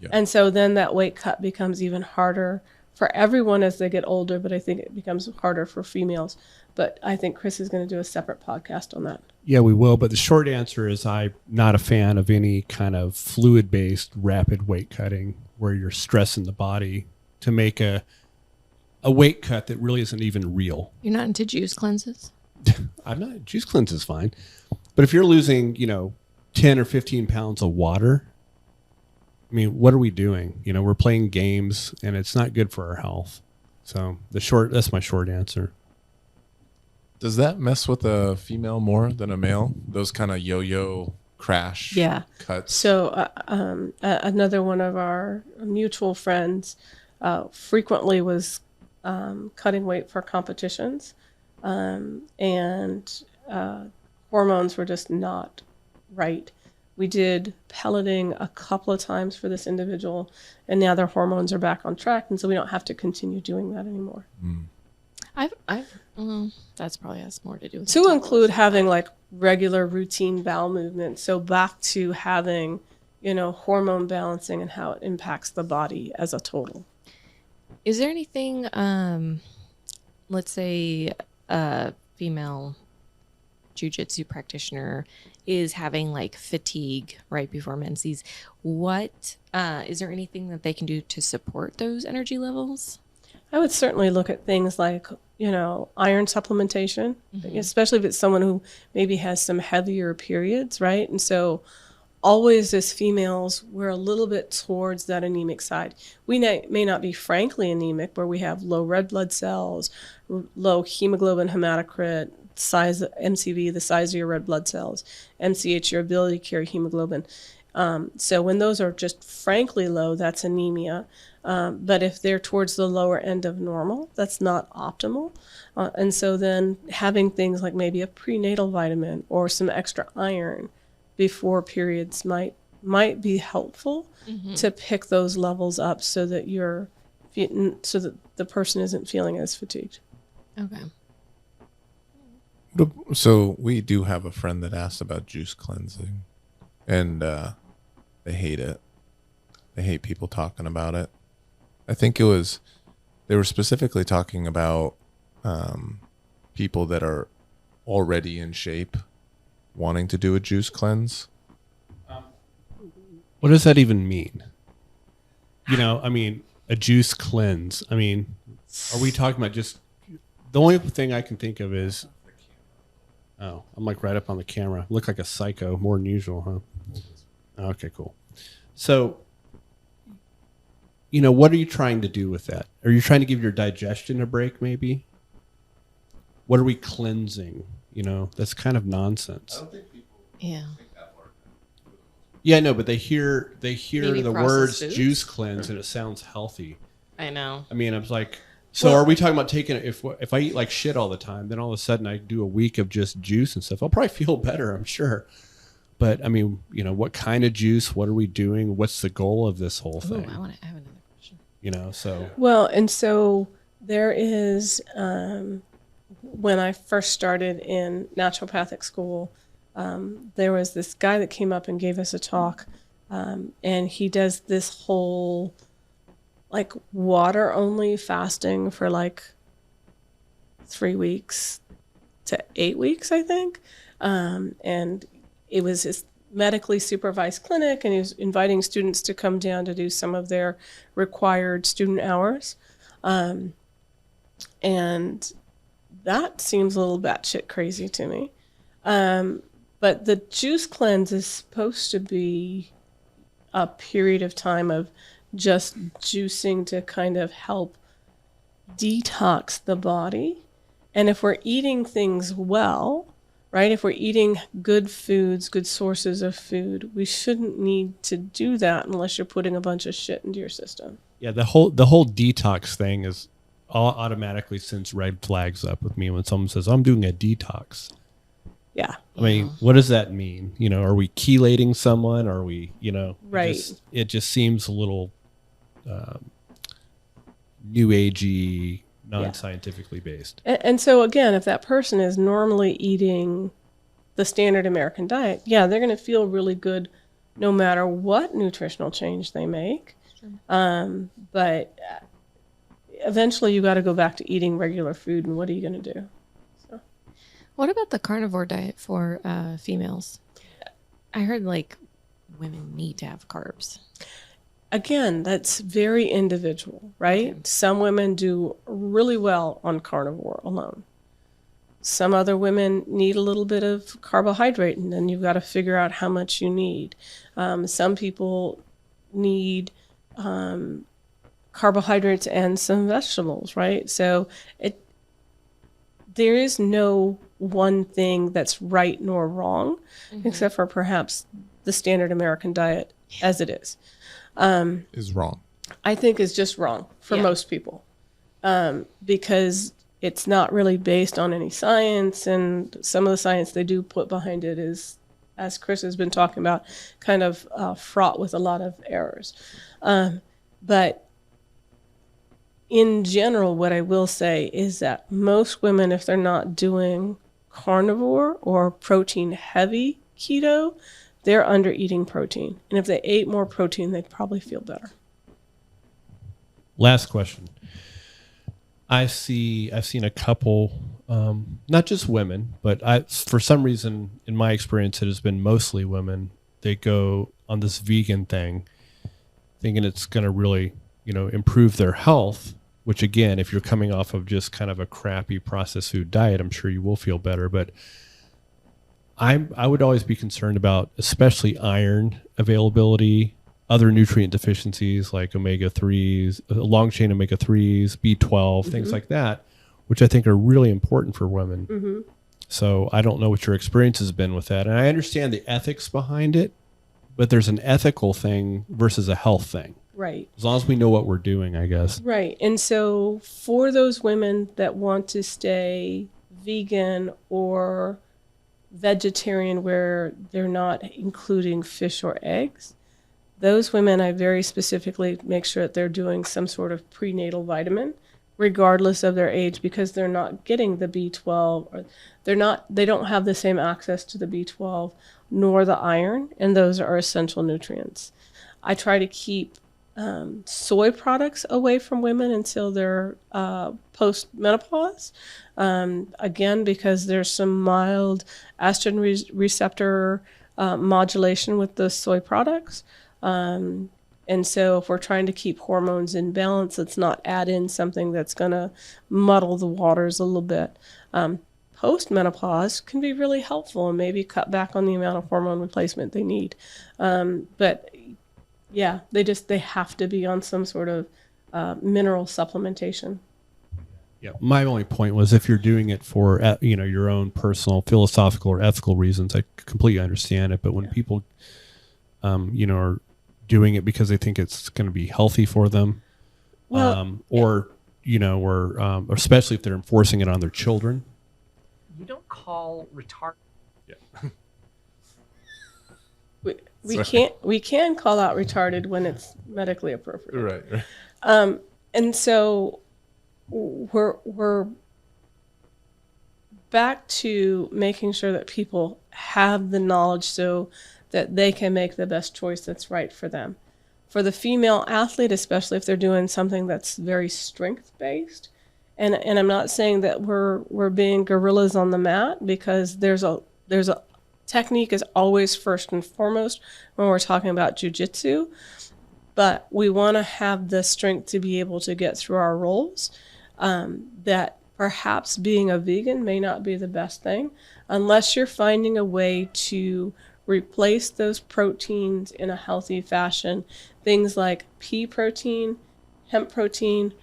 Yeah. And so then that weight cut becomes even harder for everyone as they get older, but I think it becomes harder for females. But I think Chris is going to do a separate podcast on that. Yeah, we will. But the short answer is I'm not a fan of any kind of fluid-based rapid weight cutting where you're stressing the body to make a weight cut that really isn't even real. You're not into juice cleanses? I'm not. Juice cleanse is fine. But if you're losing, 10 or 15 pounds of water, I mean, what are we doing? We're playing games and it's not good for our health. So that's my short answer. does that mess with a female more than a male? Those kind of yo-yo crash cuts? So another one of our mutual friends frequently was cutting weight for competitions, and hormones were just not right. We did pelleting a couple of times for this individual, and now their hormones are back on track, and so we don't have to continue doing that anymore. That's probably has more to do with To include having like regular routine bowel movements. So back to having, hormone balancing and how it impacts the body as a total. Is there anything, let's say a female jujitsu practitioner is having like fatigue right before menses, what is there anything that they can do to support those energy levels? I would certainly look at things like, iron supplementation, especially if it's someone who maybe has some heavier periods, right? And so always as females, we're a little bit towards that anemic side. We may not be frankly anemic, where we have low red blood cells, low hemoglobin hematocrit, size MCV, the size of your red blood cells, MCH, your ability to carry hemoglobin. So when those are just frankly low, that's anemia. But if they're towards the lower end of normal, that's not optimal. And so then having things like maybe a prenatal vitamin or some extra iron before periods might be helpful to pick those levels up so that so that the person isn't feeling as fatigued. Okay. So we do have a friend that asked about juice cleansing, and they hate it. They hate people talking about it. I think they were specifically talking about people that are already in shape wanting to do a juice cleanse. What does that even mean? A juice cleanse. Are we talking about just the only thing I can think of is, oh, I'm like right up on the camera. I look like a psycho more than usual, huh? Okay, cool. So, what are you trying to do with that? Are you trying to give your digestion a break, maybe? What are we cleansing? That's kind of nonsense. Yeah. Yeah, no, but they hear Maybe the processed words foods? juice cleanse and it sounds healthy. I know. I was like, so are we talking about taking it? If I eat like shit all the time, then all of a sudden I do a week of just juice and stuff, I'll probably feel better, I'm sure. But what kind of juice? What are we doing? What's the goal of this whole thing? I have another question. So Well, and so there is, when I first started in naturopathic school, there was this guy that came up and gave us a talk, and he does this whole like water only fasting for like 3 weeks to 8 weeks, I think. And it was his medically supervised clinic, and he was inviting students to come down to do some of their required student hours. And that seems a little batshit crazy to me. But the juice cleanse is supposed to be a period of time of just juicing to kind of help detox the body. And if we're eating things well, right, if we're eating good foods, good sources of food, we shouldn't need to do that unless you're putting a bunch of shit into your system. yeah, the whole detox thing is all automatically sends red flags up with me when someone says, I'm doing a detox. Yeah. What does that mean? Are we chelating someone? Are we, Right. It just seems a little new agey, non-scientifically based. And so again, if that person is normally eating the standard American diet, yeah, they're going to feel really good no matter what nutritional change they make. Sure. But eventually you got to go back to eating regular food, and what are you going to do? So. What about the carnivore diet for females? I heard like women need to have carbs. Again, that's very individual, right? Okay. Some women do really well on carnivore alone. Some other women need a little bit of carbohydrate, and then you've got to figure out how much you need. Some people need carbohydrates and some vegetables, right? So there is no one thing that's right nor wrong, except for perhaps the standard American diet as it is. Is wrong. I think is just wrong for most people, because it's not really based on any science, and some of the science they do put behind it is, as Chris has been talking about, kind of fraught with a lot of errors. But in general, what I will say is that most women, if they're not doing carnivore or protein heavy keto, they're under eating protein. And if they ate more protein, they'd probably feel better. Last question. I've seen a couple not just women, but for some reason, in my experience, it has been mostly women. They go on this vegan thing, thinking it's going to really, improve their health. Which again, if you're coming off of just kind of a crappy processed food diet, I'm sure you will feel better. But I would always be concerned about, especially iron availability, other nutrient deficiencies like omega-3s, long chain omega-3s, B12, things like that, which I think are really important for women. So I don't know what your experience has been with that. And I understand the ethics behind it, but there's an ethical thing versus a health thing. Right. As long as we know what we're doing, I guess. Right. And so for those women that want to stay vegan or vegetarian where they're not including fish or eggs, those women, I very specifically make sure that they're doing some sort of prenatal vitamin, regardless of their age, because they're not getting the B12, or they don't have the same access to the B12 nor the iron, and those are essential nutrients. I try to keep soy products away from women until they're post-menopause, again, because there's some mild estrogen receptor modulation with the soy products. And so if we're trying to keep hormones in balance, let's not add in something that's going to muddle the waters a little bit. Post-menopause can be really helpful and maybe cut back on the amount of hormone replacement they need. But yeah, they have to be on some sort of mineral supplementation. Yeah, my only point was if you're doing it for your own personal philosophical or ethical reasons, I completely understand it. But when people, are doing it because they think it's going to be healthy for them, or especially if they're enforcing it on their children. You don't call retard. Yeah. We can call out retarded when it's medically appropriate. Right. And so we're back to making sure that people have the knowledge so that they can make the best choice that's right for them. For the female athlete, especially if they're doing something that's very strength-based, and I'm not saying that we're being gorillas on the mat, because there's a technique is always first and foremost when we're talking about jiu-jitsu, but we want to have the strength to be able to get through our roles. That perhaps being a vegan may not be the best thing unless you're finding a way to replace those proteins in a healthy fashion. Things like pea protein, hemp protein,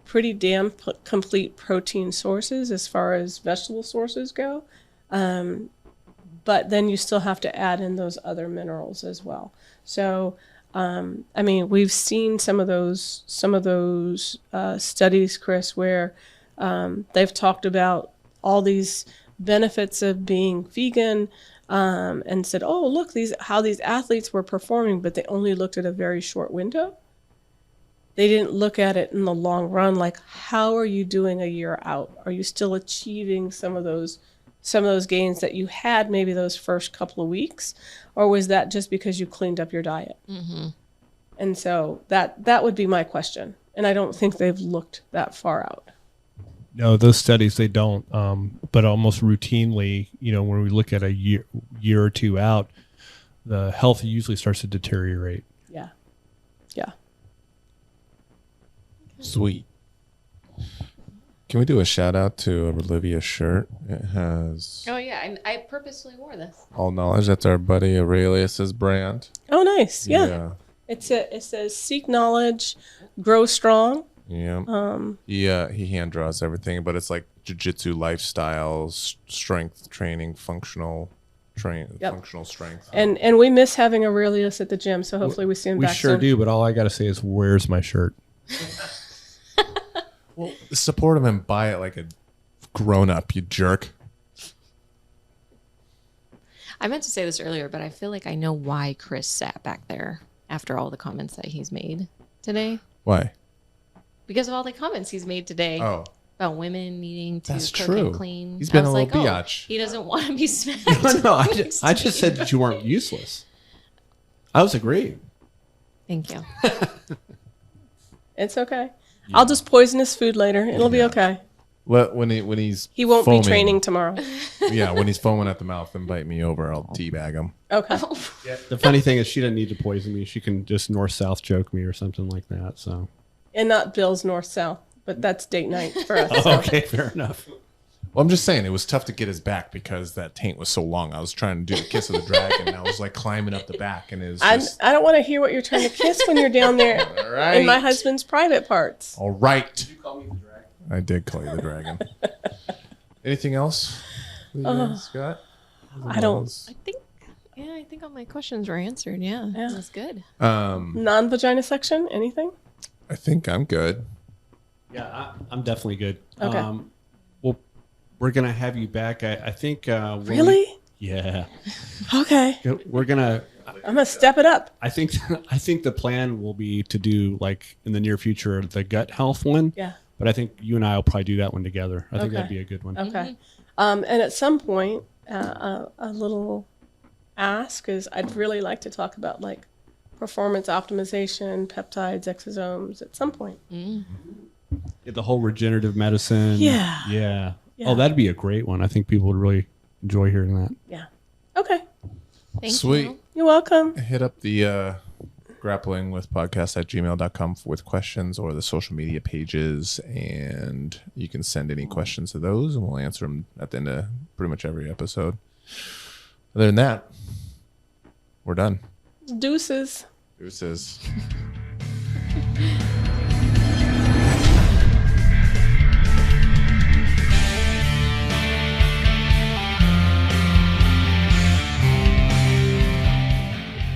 pretty damn complete protein sources as far as vegetable sources go. But then you still have to add in those other minerals as well. So, we've seen some of those studies, Chris, where they've talked about all these benefits of being vegan, and said, "Oh, look, how these athletes were performing," but they only looked at a very short window. They didn't look at it in the long run. Like, how are you doing a year out? Are you still achieving some of those gains that you had maybe those first couple of weeks, or was that just because you cleaned up your diet? Mm-hmm. And so that would be my question. And I don't think they've looked that far out. No, those studies, they don't. But almost routinely, when we look at a year or two out, the health usually starts to deteriorate. Yeah. Sweet. Can we do a shout out to Olivia's shirt? It has Oh yeah, I purposely wore this. all knowledge. That's our buddy Aurelius's brand. Oh, nice. Yeah. It says seek knowledge, grow strong. Yeah. He hand draws everything, but it's like jiu-jitsu lifestyles, strength training, functional strength. And we miss having Aurelius at the gym, so hopefully we see him back soon. We sure do, but all I got to say is, where's my shirt? Well, support him and buy it like a grown-up, you jerk. I meant to say this earlier, but I feel like I know why Chris sat back there after all the comments that he's made today. Why? Because of all the comments he's made today about women needing to That's cook true. and clean. He's been I was a little biatch. he doesn't want to be smacked. No, I just said that you weren't useless. I was agreeing. Thank you. It's okay. I'll just poison his food later. It'll be okay. When he's He won't foaming, be training tomorrow. Yeah, when he's foaming at the mouth, invite me over. I'll teabag him. Okay. The funny thing is, she doesn't need to poison me. She can just north-south joke me or something like that. So. And not Bill's north-south, but that's date night for us. So. Okay, fair enough. Well, I'm just saying it was tough to get his back because that taint was so long. I was trying to do the kiss of the dragon, and I was like climbing up the back, and it was just I don't want to hear what you're trying to kiss when you're down there all right. in my husband's private parts. All right. Did you call me the dragon? I did call you the dragon. Anything else that you guys got? I don't. I think all my questions were answered. Yeah. That was good. Non-vagina section? Anything? I think I'm good. Yeah, I'm definitely good. Okay. Well, we're gonna have you back. I think. Really? Yeah. Okay. We're gonna. I'm gonna step it up. I think the plan will be to do like in the near future the gut health one. Yeah. But I think you and I will probably do that one together. I think that'd be a good one. Okay. And at some point, a little ask is I'd really like to talk about like performance optimization, peptides, exosomes at some point. Yeah, the whole regenerative medicine. Yeah. Oh, that'd be a great one. I think people would really enjoy hearing that. Yeah. Okay. Thank Sweet. you. You're welcome. Hit up the grappling with podcast@gmail.com with questions or the social media pages, and you can send any questions to those and we'll answer them at the end of pretty much every episode. Other than that, we're done. Deuces. Deuces.